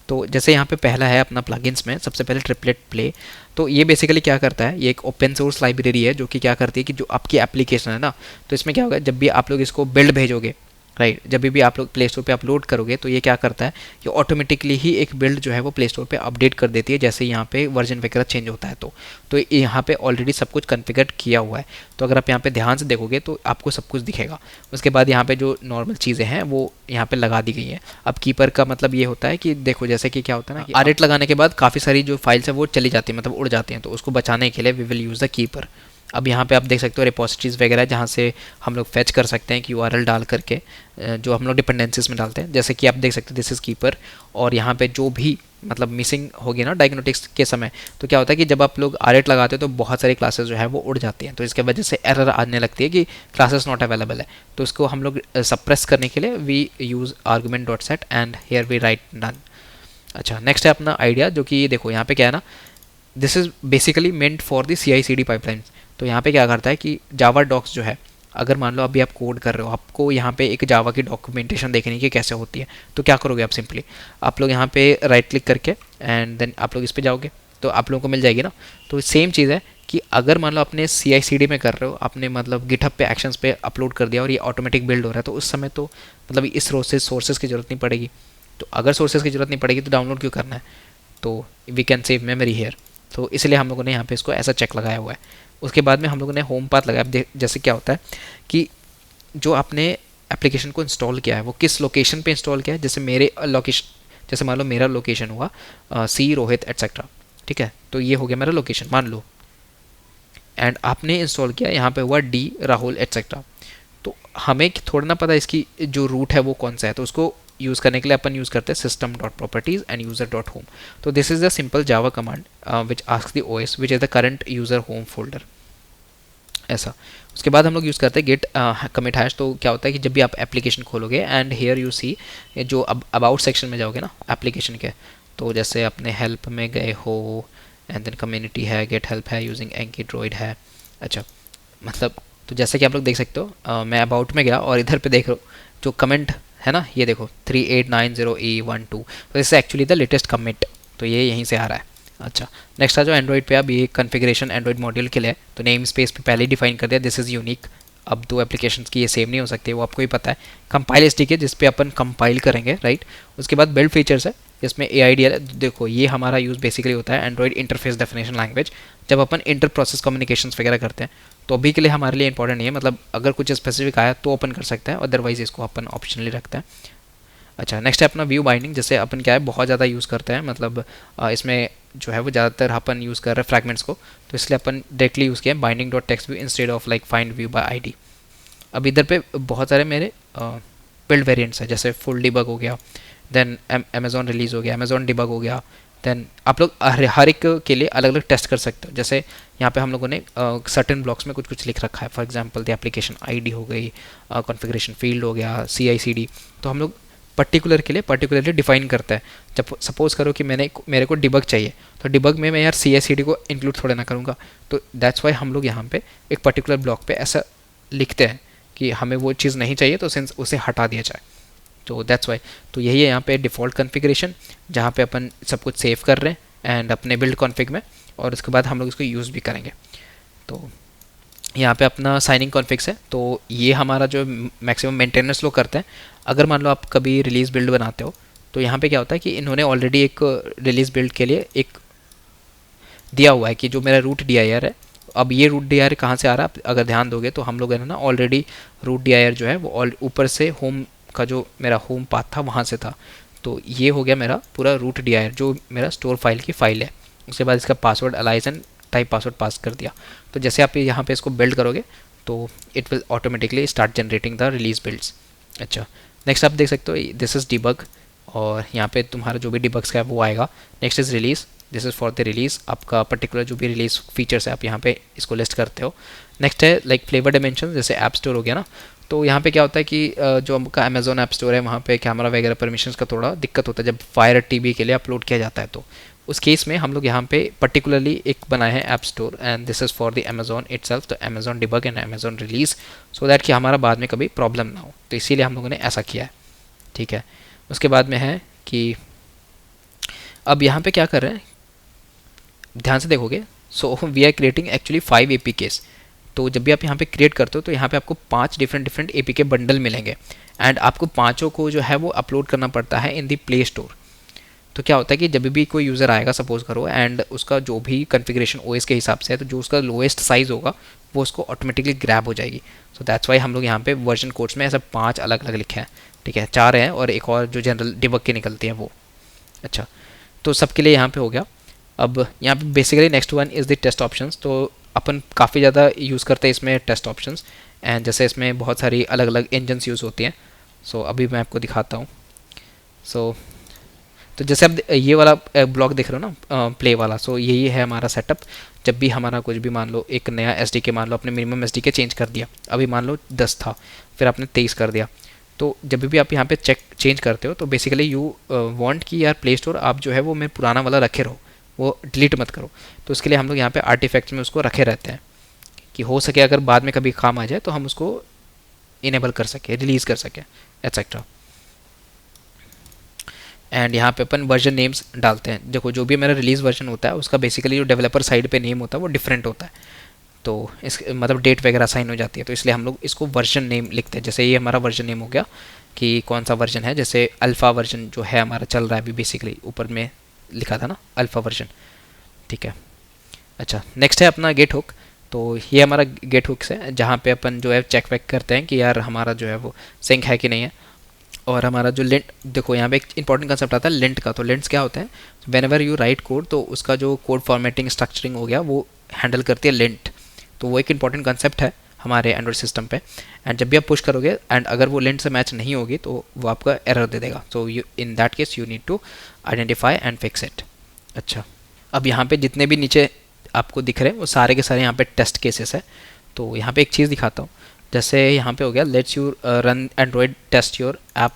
तो जैसे यहाँ पे पहला है अपना प्लगइन्स में सबसे पहले ट्रिपलेट प्ले. तो ये बेसिकली क्या करता है, ये एक ओपन सोर्स लाइब्रेरी है जो कि क्या करती है कि जो आपकी एप्लीकेशन है ना, तो इसमें क्या होगा, जब भी आप लोग इसको बिल्ड भेजोगे, राइट, जब भी आप लोग प्ले स्टोर पर अपलोड करोगे, तो ये क्या करता है, ये ऑटोमेटिकली ही एक बिल्ड जो है वो प्ले स्टोर पर अपडेट कर देती है जैसे यहाँ पे वर्जन वगैरह चेंज होता है. तो यहाँ पे ऑलरेडी सब कुछ कॉन्फ़िगर किया हुआ है. तो अगर आप यहाँ पे ध्यान से देखोगे तो आपको सब कुछ दिखेगा. उसके बाद यहाँ पे जो नॉर्मल चीज़ें हैं वो यहाँ पे लगा दी गई हैं. अब कीपर का मतलब ये होता है कि देखो जैसे कि क्या होता है ना कि आरेट लगाने के बाद काफ़ी सारी जो फाइल्स है वो चली जाती है, मतलब उड़ जाती हैं. तो उसको बचाने के लिए we will use the keeper. अब यहाँ पे आप देख सकते हो रिपोजिटरीज वगैरह जहाँ से हम लोग फेच कर सकते हैं कि URL डाल करके जो हम लोग डिपेंडेंसीज में डालते हैं. जैसे कि आप देख सकते हैं दिस इज़ कीपर, और यहाँ पे जो भी मतलब मिसिंग होगी ना डायग्नोस्टिक्स के समय, तो क्या होता है कि जब आप लोग आरेट लगाते हो तो बहुत सारी क्लासेस जो है वो उड़ जाती हैं. तो इसके वजह से एरर आने लगती है कि क्लासेस नॉट अवेलेबल है. तो इसको हम लोग सप्रेस करने के लिए we use argument dot set and here we write done. अच्छा, नेक्स्ट है अपना आइडिया, जो कि देखो यहाँ पे क्या है ना, this is basically meant for the CI/CD pipeline. तो यहाँ पे क्या करता है कि जावा डॉक्स जो है, अगर मान लो अभी आप कोड कर रहे हो, आपको यहाँ पे एक जावा की डॉक्यूमेंटेशन देखनी है कि कैसे होती है, तो क्या करोगे आप, सिंपली आप लोग यहाँ पे राइट क्लिक करके एंड देन आप लोग इस पे जाओगे तो आप लोगों को मिल जाएगी ना. तो सेम चीज़ है कि अगर मान लो अपने CI/CD में कर रहे हो, आपने मतलब गिटहब पे एक्शंस पे अपलोड कर दिया और ये ऑटोमेटिक बिल्ड हो रहा है, तो उस समय तो मतलब इस सोर्सेज की ज़रूरत नहीं पड़ेगी. तो अगर सोर्सेज की ज़रूरत नहीं पड़ेगी तो डाउनलोड क्यों करना है. तो we can save memory here. तो इसलिए हम लोगों ने यहाँ पे इसको ऐसा चेक लगाया हुआ है. उसके बाद में हम लोगों ने होम पाथ लगाया. जैसे क्या होता है कि जो आपने एप्लीकेशन को इंस्टॉल किया है वो किस लोकेशन पे इंस्टॉल किया है. जैसे मेरे लोकेशन, जैसे मान लो मेरा लोकेशन हुआ C रोहित एट्सेट्रा, ठीक है, तो ये हो गया मेरा लोकेशन मान लो, एंड आपने इंस्टॉल किया यहाँ पे हुआ D राहुल एट्सेट्रा. तो हमें थोड़ा ना पता इसकी जो रूट है वो कौन सा है, तो उसको यूज़ करने के लिए अपन यूज़ करते हैं system dot properties and user dot home. तो this is the simple Java command which ask the OS which is the current user home folder, ऐसा. उसके बाद हम लोग यूज़ करते हैं गेट कमिट हैश. तो क्या होता है कि जब भी आप एप्लीकेशन खोलोगे एंड हेयर यू सी जो अबाउट सेक्शन में जाओगे ना एप्लीकेशन के, तो जैसे अपने हेल्प में गए हो एंड देन कम्युनिटी है, गेट हेल्प है, यूजिंग एंकीड्रॉइड है. अच्छा, मतलब तो जैसे कि आप लोग देख सकते हो मैं अबाउट में गया और इधर पे देख रहा हूँ जो कमेंट है ना, ये देखो 3890E12. तो इससे एक्चुअली द लेटेस्ट कमिट, तो ये यहीं से आ रहा है. अच्छा, नेक्स्ट आ जो एंड्रॉइड पे, अब ये कॉन्फ़िगरेशन एंड्रॉइड मॉड्यूल के लिए, तो नेम स्पेस पे पहले ही डिफाइन कर दिया दिस इज़ यूनिक. अब दो एप्लीकेशंस की ये सेम नहीं हो सकती, वो आपको ही पता है. कंपाइल स्टिक है जिस पे अपन कंपाइल करेंगे, राइट. उसके बाद बिल्ड फीचर्स है जिसमें AIDL. देखो ये हमारा यूज़ बेसिकली होता है एंड्रॉइड इंटरफेस डेफिनेशन लैंग्वेज. जब अपन इंटर प्रोसेस कम्युनिकेशंस वगैरह करते हैं तो अभी के लिए हमारे लिए इंपॉर्टेंट नहीं है, मतलब अगर कुछ स्पेसिफिक आया तो ओपन कर सकते हैं, अदरवाइज इसको अपन ऑप्शनली रखते हैं. अच्छा, नेक्स्ट है अपना व्यू बाइंडिंग. जैसे अपन क्या है बहुत ज़्यादा यूज़ करते हैं, मतलब इसमें जो है वो ज़्यादातर अपन यूज़ कर रहे हैं फ्रैगमेंट्स को, तो इसलिए अपन डायरेक्टली यूज़ किया binding dot text view instead of like find view bye ID. अब इधर पे बहुत सारे मेरे बिल्ड वेरिएंट्स हैं, जैसे फुल डिबग हो गया, देन अमेजॉन रिलीज़ हो गया, अमेजॉन डिबग हो गया. देन आप लोग हर एक के लिए अलग अलग टेस्ट कर सकते हो. जैसे यहाँ पे हम लोगों ने सर्टेन ब्लॉक्स में कुछ कुछ लिख रखा है, for example the application ID हो गई, कॉन्फ़िगरेशन फील्ड हो गया, CI/CD. तो हम लोग पर्टिकुलर के लिए पर्टिकुलरली डिफाइन करता है. जब सपोज करो कि मेरे को डिबग चाहिए, तो डिबग में मैं यार CI/CD को इंक्लूड थोड़ा ना करूँगा. तो दैट्स वाई हम लोग यहाँ पे एक पर्टिकुलर ब्लॉक पे ऐसा लिखते हैं कि हमें वो चीज़ नहीं चाहिए तो सिंस उसे हटा दिया जाए. तो दैट्स वाई. तो यही है यहाँ पे डिफ़ॉल्ट कॉन्फ़िगरेशन जहाँ पे अपन सब कुछ सेव कर रहे हैं एंड अपने बिल्ड कॉन्फ़िग में, और उसके बाद हम लोग इसको यूज़ भी करेंगे. तो यहाँ पे अपना साइनिंग कॉन्फ़िग्स है. तो ये हमारा जो मैक्सिमम मेंटेनेंस लोग करते हैं. अगर मान लो आप कभी रिलीज़ बिल्ड बनाते हो तो यहाँ पे क्या होता है कि इन्होंने ऑलरेडी एक रिलीज़ बिल्ड के लिए एक दिया हुआ है कि जो मेरा रूट DIR है. अब ये रूट DIR कहाँ से आ रहा है, अगर ध्यान दोगे तो हम लोग है ना ऑलरेडी रूट DIR जो है वो ऊपर से होम का जो मेरा होम पाथ था वहाँ से था. तो ये हो गया मेरा पूरा रूट DIR जो मेरा स्टोर फाइल की फ़ाइल है. उसके बाद इसका password alias and type password pass कर दिया. तो जैसे आप यहाँ पे इसको बिल्ड करोगे तो it will automatically start generating the release builds. अच्छा, नेक्स्ट आप देख सकते हो दिस इज़ डिबग, और यहाँ पे तुम्हारा जो भी डिबग्स का है वो आएगा. Next is release. This is for the release, आपका पर्टिकुलर जो भी रिलीज़ फीचर्स है आप यहाँ पे इसको लिस्ट करते हो। नेक्स्ट है लाइक फ्लेवर डायमेंशन, जैसे ऐप स्टोर हो गया ना, तो यहाँ पे क्या होता है कि जो आपका अमेजोन ऐप स्टोर है वहाँ पे कैमरा वगैरह परमिशंस का थोड़ा दिक्कत होता है जब फायर टीवी के लिए अपलोड किया जाता है। तो उस केस में हम लोग यहाँ पे पर्टिकुलरली एक बनाए हैं app store, and this is for the Amazon itself, तो Amazon debug and Amazon release, so that कि हमारा बाद में कभी प्रॉब्लम ना हो। तो इसीलिए हम लोगों ने ऐसा किया है, ठीक है। उसके बाद में है कि अब यहाँ पे क्या कर रहे हैं, ध्यान से देखोगे, so we are creating actually 5 APKs। तो जब भी आप यहाँ पे क्रिएट करते हो तो यहाँ पे आपको 5 डिफरेंट APK बंडल मिलेंगे, एंड आपको पाँचों को जो है वो अपलोड करना पड़ता है इन दी प्ले स्टोर। तो क्या होता है कि जब भी कोई यूज़र आएगा सपोज करो, एंड उसका जो भी कॉन्फ़िगरेशन OS के हिसाब से है, तो जो उसका लोएस्ट साइज़ होगा वो उसको ऑटोमेटिकली ग्रैब हो जाएगी। सो दैट्स वाई हम लोग यहाँ पे वर्जन कोड्स में ऐसा 5 अलग अलग लिखे हैं, ठीक है, 4 हैं और एक और जो जनरल डिबग के निकलती है वो। अच्छा, तो सबके लिए यहाँ पे हो गया। अब यहाँ पे basically next one is the test options. तो अपन काफ़ी ज़्यादा यूज़ करते हैं इसमें टेस्ट ऑप्शंस, एंड जैसे इसमें बहुत सारी अलग अलग इंजन्स यूज़ होती हैं। सो अभी मैं आपको दिखाता हूँ। सो तो जैसे आप ये वाला ब्लॉक देख रहे हो ना, प्ले वाला, सो यही है हमारा सेटअप। जब भी हमारा कुछ भी मान लो एक नया SDK, मान लो आपने मिनिमम SDK चेंज कर दिया, अभी मान लो 10 था, फिर आपने 23 कर दिया, तो जब भी आप यहाँ पे चेंज करते हो तो बेसिकली यू वांट कि यार प्ले स्टोर आप जो है वो मैं पुराना वाला रखे रहो, वो डिलीट मत करो। तो उसके लिए हम लोग यहाँ पे आर्टिफैक्ट्स में उसको रखे रहते हैं कि हो सके अगर बाद में कभी काम आ जाए तो हम उसको इनेबल कर सके, रिलीज़ कर सके, एट्सेट्रा। एंड यहाँ पे अपन वर्जन नेम्स डालते हैं। देखो जो भी मेरा रिलीज़ वर्जन होता है उसका बेसिकली जो डेवलपर साइड पे नेम होता है वो डिफरेंट होता है, तो इस मतलब डेट वगैरह साइन हो जाती है, तो इसलिए हम लोग इसको वर्जन नेम लिखते हैं। जैसे ये हमारा वर्जन नेम हो गया कि कौन सा वर्जन है, जैसे अल्फ़ा वर्जन जो है हमारा चल रहा है अभी, बेसिकली ऊपर में लिखा था ना अल्फ़ा वर्जन, ठीक है। अच्छा, नेक्स्ट है अपना गेट हुक। तो ये हमारा गेट हुक्स है जहाँ पे अपन जो है चेक वेक करते हैं कि यार हमारा जो है वो सिंक है कि नहीं है। और हमारा जो लिंट, देखो यहाँ पे एक इंपॉर्टेंट कंसेप्ट आता है लिंट का। तो लिंट्स क्या होते हैं, when ever you right code तो उसका जो कोड फॉर्मेटिंग स्ट्रक्चरिंग हो गया वो हैंडल करती है लिंट। तो वो एक इंपॉर्टेंट कंसेप्ट है हमारे एंड्रॉइड सिस्टम पे, एंड जब भी आप पुश करोगे एंड अगर वो लिंट से मैच नहीं होगी तो वो आपका एरर दे देगा। So you in that case you need to identify and fix it. अच्छा, अब यहाँ पे जितने भी नीचे आपको दिख रहे हैं वो सारे के सारे यहाँ पे टेस्ट केसेस है। तो यहाँ पे एक चीज़ दिखाता हूँ, जैसे यहाँ पे हो गया let's you run Android test your app.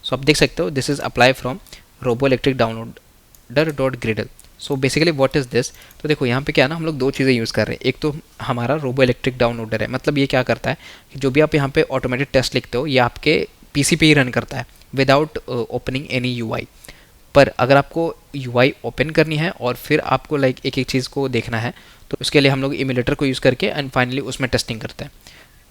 So आप देख सकते हो this is apply from Robolectric downloader dot gradle. So basically what is this, तो देखो यहाँ पे क्या है ना, हम लोग दो चीज़ें यूज़ कर रहे हैं। एक तो हमारा रोबो इलेक्ट्रिक डाउनलोडर है, मतलब ये क्या करता है कि जो भी आप यहाँ पे ऑटोमेटेड टेस्ट लिखते हो ये आपके PC पे ही रन करता है विदाउट ओपनिंग एनी UI। पर अगर आपको UI ओपन करनी है और फिर आपको लाइक एक एक चीज़ को देखना है तो उसके लिए हम लोग इम्यूलेटर को यूज़ करके एंड फाइनली उसमें टेस्टिंग करते हैं।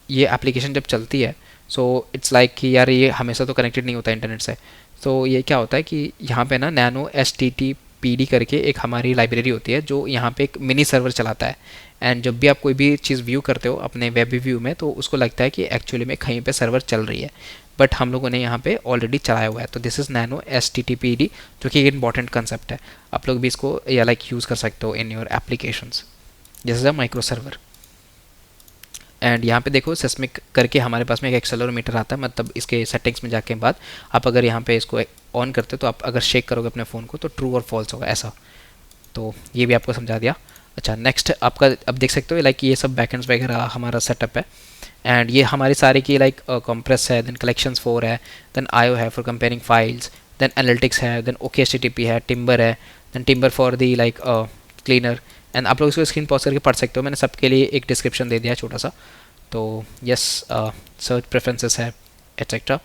ये एप्लीकेशन जब चलती है सो इट्स लाइक कि यार ये हमेशा तो कनेक्टेड नहीं होता इंटरनेट से। तो ये क्या होता है कि यहाँ पे ना नैनो HTTPD करके एक हमारी लाइब्रेरी होती है जो यहाँ पे एक मिनी सर्वर चलाता है, एंड जब भी आप कोई भी चीज़ व्यू करते हो अपने वेब व्यू में तो उसको लगता है कि एक्चुअली में कहीं पे सर्वर चल रही है, बट हम लोगों ने यहाँ पे ऑलरेडी चलाया हुआ है। तो दिस इज़ नैनो HTTPD जो कि एक इंपॉर्टेंट कंसेप्ट है। आप लोग भी इसको या लाइक यूज़ कर सकते हो इन योर एप्लीकेशंस जैसे माइक्रो सर्वर। एंड यहाँ पे देखो सिस्मिक करके हमारे पास में एक एक्सेलरोमीटर आता है, मतलब इसके सेटिंग्स में जाके बाद आप अगर यहाँ पे इसको ऑन करते हो तो आप अगर शेक करोगे अपने फ़ोन को तो ट्रू और फॉल्स होगा ऐसा। तो ये भी आपको समझा दिया। अच्छा, नेक्स्ट आपका अब देख सकते हो लाइक ये सब बैकएंड्स वगैरह हमारा सेटअप है, एंड ये हमारी सारी की लाइक कंप्रेस है, देन कलेक्शंस 4 है, देन IO है for comparing files, then analytics है, देन OKHTTP है, टिम्बर है, then timber for the like cleaner. And आप लोग इसको स्क्रीन पॉज करके पढ़ सकते हो, मैंने सबके लिए एक डिस्क्रिप्शन दे दिया है छोटा सा। तो यस, सर्च प्रेफरेंसेस है एट्सेट्रा,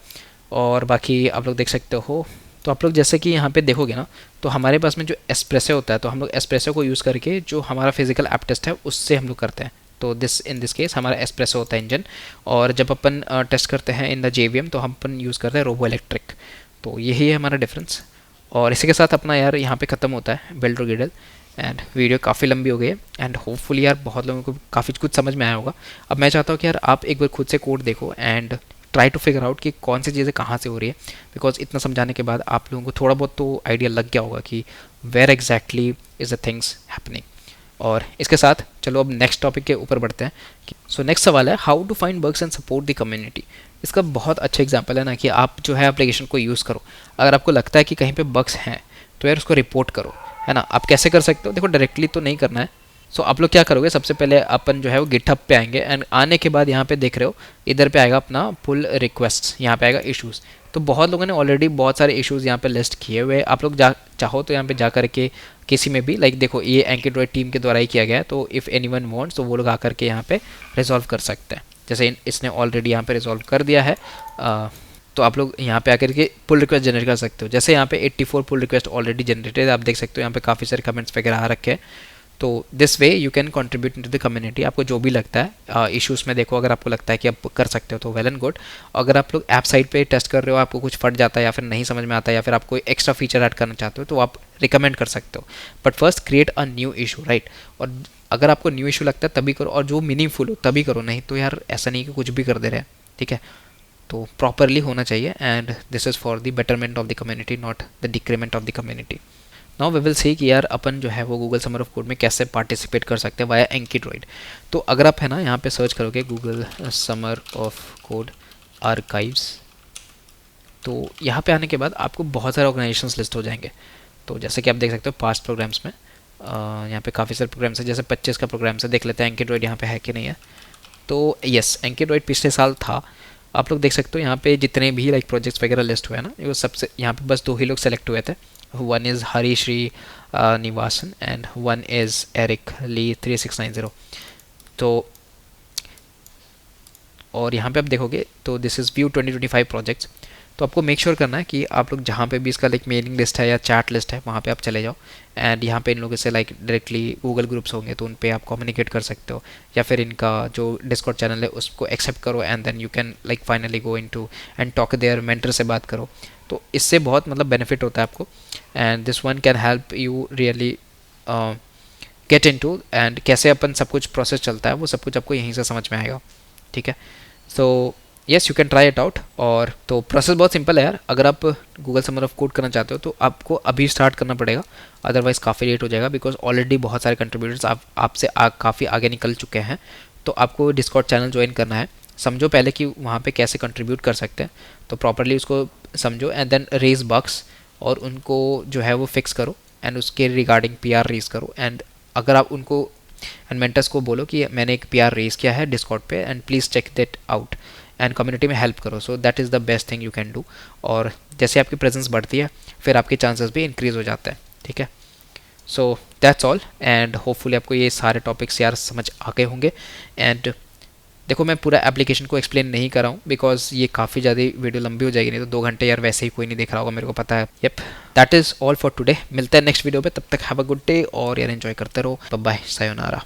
और बाकी आप लोग देख सकते हो। तो आप लोग जैसे कि यहाँ पे देखोगे ना तो हमारे पास में जो एस्प्रेसो होता है तो हम लोग एस्प्रेसो को यूज़ करके जो हमारा फिजिकल ऐप टेस्ट है उससे हम लोग करते हैं। तो इन दिस केस हमारा एस्प्रेसो होता है इंजन, और जब अपन टेस्ट करते हैं इन द JVM तो हम अपन यूज़ करते हैं रोबो इलेक्ट्रिक। तो यही है हमारा डिफरेंस, और इसी के साथ अपना यार यहाँ पे ख़त्म होता है build to gradle. And video काफ़ी लंबी हो गई है एंड होपफुली यार बहुत लोगों को काफ़ी कुछ समझ में आया होगा। अब मैं चाहता हूँ कि यार आप एक बार खुद से कोड देखो and try to figure out कि कौन सी चीज़ें कहाँ से हो रही है, बिकॉज इतना समझाने के बाद आप लोगों को थोड़ा बहुत तो आइडिया लग गया होगा कि where exactly is the things happening. और इसके साथ चलो अब नेक्स्ट टॉपिक के ऊपर बढ़ते हैं। सो नेक्स्ट सवाल है how to find bugs and support the community. इसका बहुत अच्छा एग्जांपल है ना कि आप जो है एप्लीकेशन को यूज़ करो, अगर आपको लगता है कि कहीं पे बग्स हैं तो यार उसको रिपोर्ट करो, है ना। आप कैसे कर सकते हो, देखो डायरेक्टली तो नहीं करना है। सो आप लोग क्या करोगे, सबसे पहले अपन जो है वो गिटहब पे आएंगे एंड आने के बाद यहाँ पे देख रहे हो इधर पे आएगा अपना पुल रिक्वेस्ट, यहाँ पे आएगा इश्यूज़। तो बहुत लोगों ने ऑलरेडी बहुत सारे इश्यूज़ यहाँ पे लिस्ट किए हुए, आप लोग चाहो तो यहाँ पे जा करके किसी में भी लाइक देखो ये एंकीड्रॉइड टीम के द्वारा ही किया गया है, तो इफ़ एनीवन वांट्स तो वो लोग आकर के यहाँ पे रिजॉल्व कर सकते हैं। जैसे इसने ऑलरेडी यहाँ पे रिजॉल्व कर दिया है, तो आप लोग यहाँ पे आकर के पुल रिक्वेस्ट जनरेट कर सकते हो। जैसे यहाँ पे 84 पुल रिक्वेस्ट ऑलरेडी जनरेटेड, आप देख सकते हो यहाँ पे काफ़ी सारे कमेंट्स वगैरह आ रखे हैं। तो this way you can contribute to the community. आपको जो भी लगता है इश्यूज़ में देखो, अगर आपको लगता है कि आप कर सकते हो तो वेल एंड गुड। अगर आप लोग ऐप साइट पे टेस्ट कर रहे हो, आपको कुछ फट जाता है या फिर नहीं समझ में आता है या फिर आप कोई एक्स्ट्रा फीचर ऐड करना चाहते हो तो आप रिकमेंड कर सकते हो। But first create a new issue, right. और अगर आपको न्यू इशू लगता है तभी करो, और जो मीनिंगफुल हो तभी करो, नहीं तो यार ऐसा नहीं कि कुछ भी कर दे रहे हैं, ठीक है। तो प्रॉपरली होना चाहिए and this is for the betterment of the community, not the decrement of the community. Now we will see कि यार अपन जो है वो गूगल समर ऑफ कोड में कैसे पार्टिसिपेट कर सकते हैं वाया एंकीड्रॉइड। तो अगर आप है ना यहाँ पे सर्च करोगे Google Summer of code archives, तो यहाँ पे आने के बाद आपको बहुत सारे ऑर्गेनाइजेशंस लिस्ट हो जाएंगे। तो जैसे कि आप देख सकते हो पास्ट प्रोग्राम्स में यहाँ पे काफ़ी सारे प्रोग्राम्स हैं, जैसे 25 का प्रोग्राम से देख लेते हैं एंकीड्रॉइड यहाँ पे है कि नहीं है। तो यस, एंकीड्रॉइड पिछले साल था। आप लोग देख सकते हो यहाँ पे जितने भी लाइक प्रोजेक्ट्स वगैरह लिस्ट हुए हैं ना, वो सबसे यहाँ पे बस 2 ही लोग सेलेक्ट हुए थे। One is Harishri Nivasan and one is Eric Lee 3690। तो और यहाँ पे आप देखोगे तो दिस इज़ व्यू 2025 प्रोजेक्ट्स। तो आपको मेक श्योर करना है कि आप लोग जहाँ पे भी इसका लाइक मेलिंग लिस्ट है या चैट लिस्ट है वहाँ पे आप चले जाओ एंड यहाँ पे इन लोगों से लाइक डायरेक्टली गूगल ग्रुप्स होंगे तो उन पे आप कम्युनिकेट कर सकते हो, या फिर इनका जो डिस्कॉर्ड चैनल है उसको एक्सेप्ट करो and then you can like finally go into and talk their mentor से बात करो। तो इससे बहुत मतलब बेनिफिट होता है आपको and this one can help you really get into, and कैसे अपन सब कुछ प्रोसेस चलता है वो सब कुछ आपको यहीं से समझ में आएगा, ठीक है। So yes you can try it out. और तो प्रोसेस बहुत सिंपल है यार, अगर आप गूगल समर ऑफ कोड करना चाहते हो तो आपको अभी स्टार्ट करना पड़ेगा, अदरवाइज़ काफ़ी लेट हो जाएगा बिकॉज ऑलरेडी बहुत सारे कंट्रीब्यूटर्स आपसे काफ़ी आगे निकल चुके हैं। तो आपको डिस्कॉर्ड चैनल ज्वाइन करना है, समझो पहले कि वहाँ पे कैसे कंट्रीब्यूट कर सकते हैं, तो प्रॉपरली उसको समझो एंड देन रेज बग्स और उनको जो है वो फिक्स करो एंड उसके रिगार्डिंग PR रेज करो। एंड अगर आप उनको एंड मेंटर्स को बोलो कि मैंने एक PR रेज किया है डिस्कॉर्ड पे and please check that out and community में हेल्प करो। So that is the best thing you can do. और जैसे आपकी प्रेजेंस बढ़ती है फिर आपके चांसेस भी इंक्रीज़ हो जाते हैं, ठीक है। So that's all and hopefully आपको ये सारे टॉपिक्स यार समझ आ गए होंगे। एंड देखो मैं पूरा एप्लीकेशन को एक्सप्लेन नहीं कर रहा हूँ बिकॉज ये काफ़ी ज़्यादा वीडियो लंबी हो जाएगी, नहीं तो 2 घंटे यार वैसे ही कोई नहीं देख रहा होगा, मेरे को पता है। Yup, that is all for today. मिलते हैं नेक्स्ट वीडियो पे, तब तक हैव अ गुड डे और यार एंजॉय करते रहो। Bye bye, sayonara.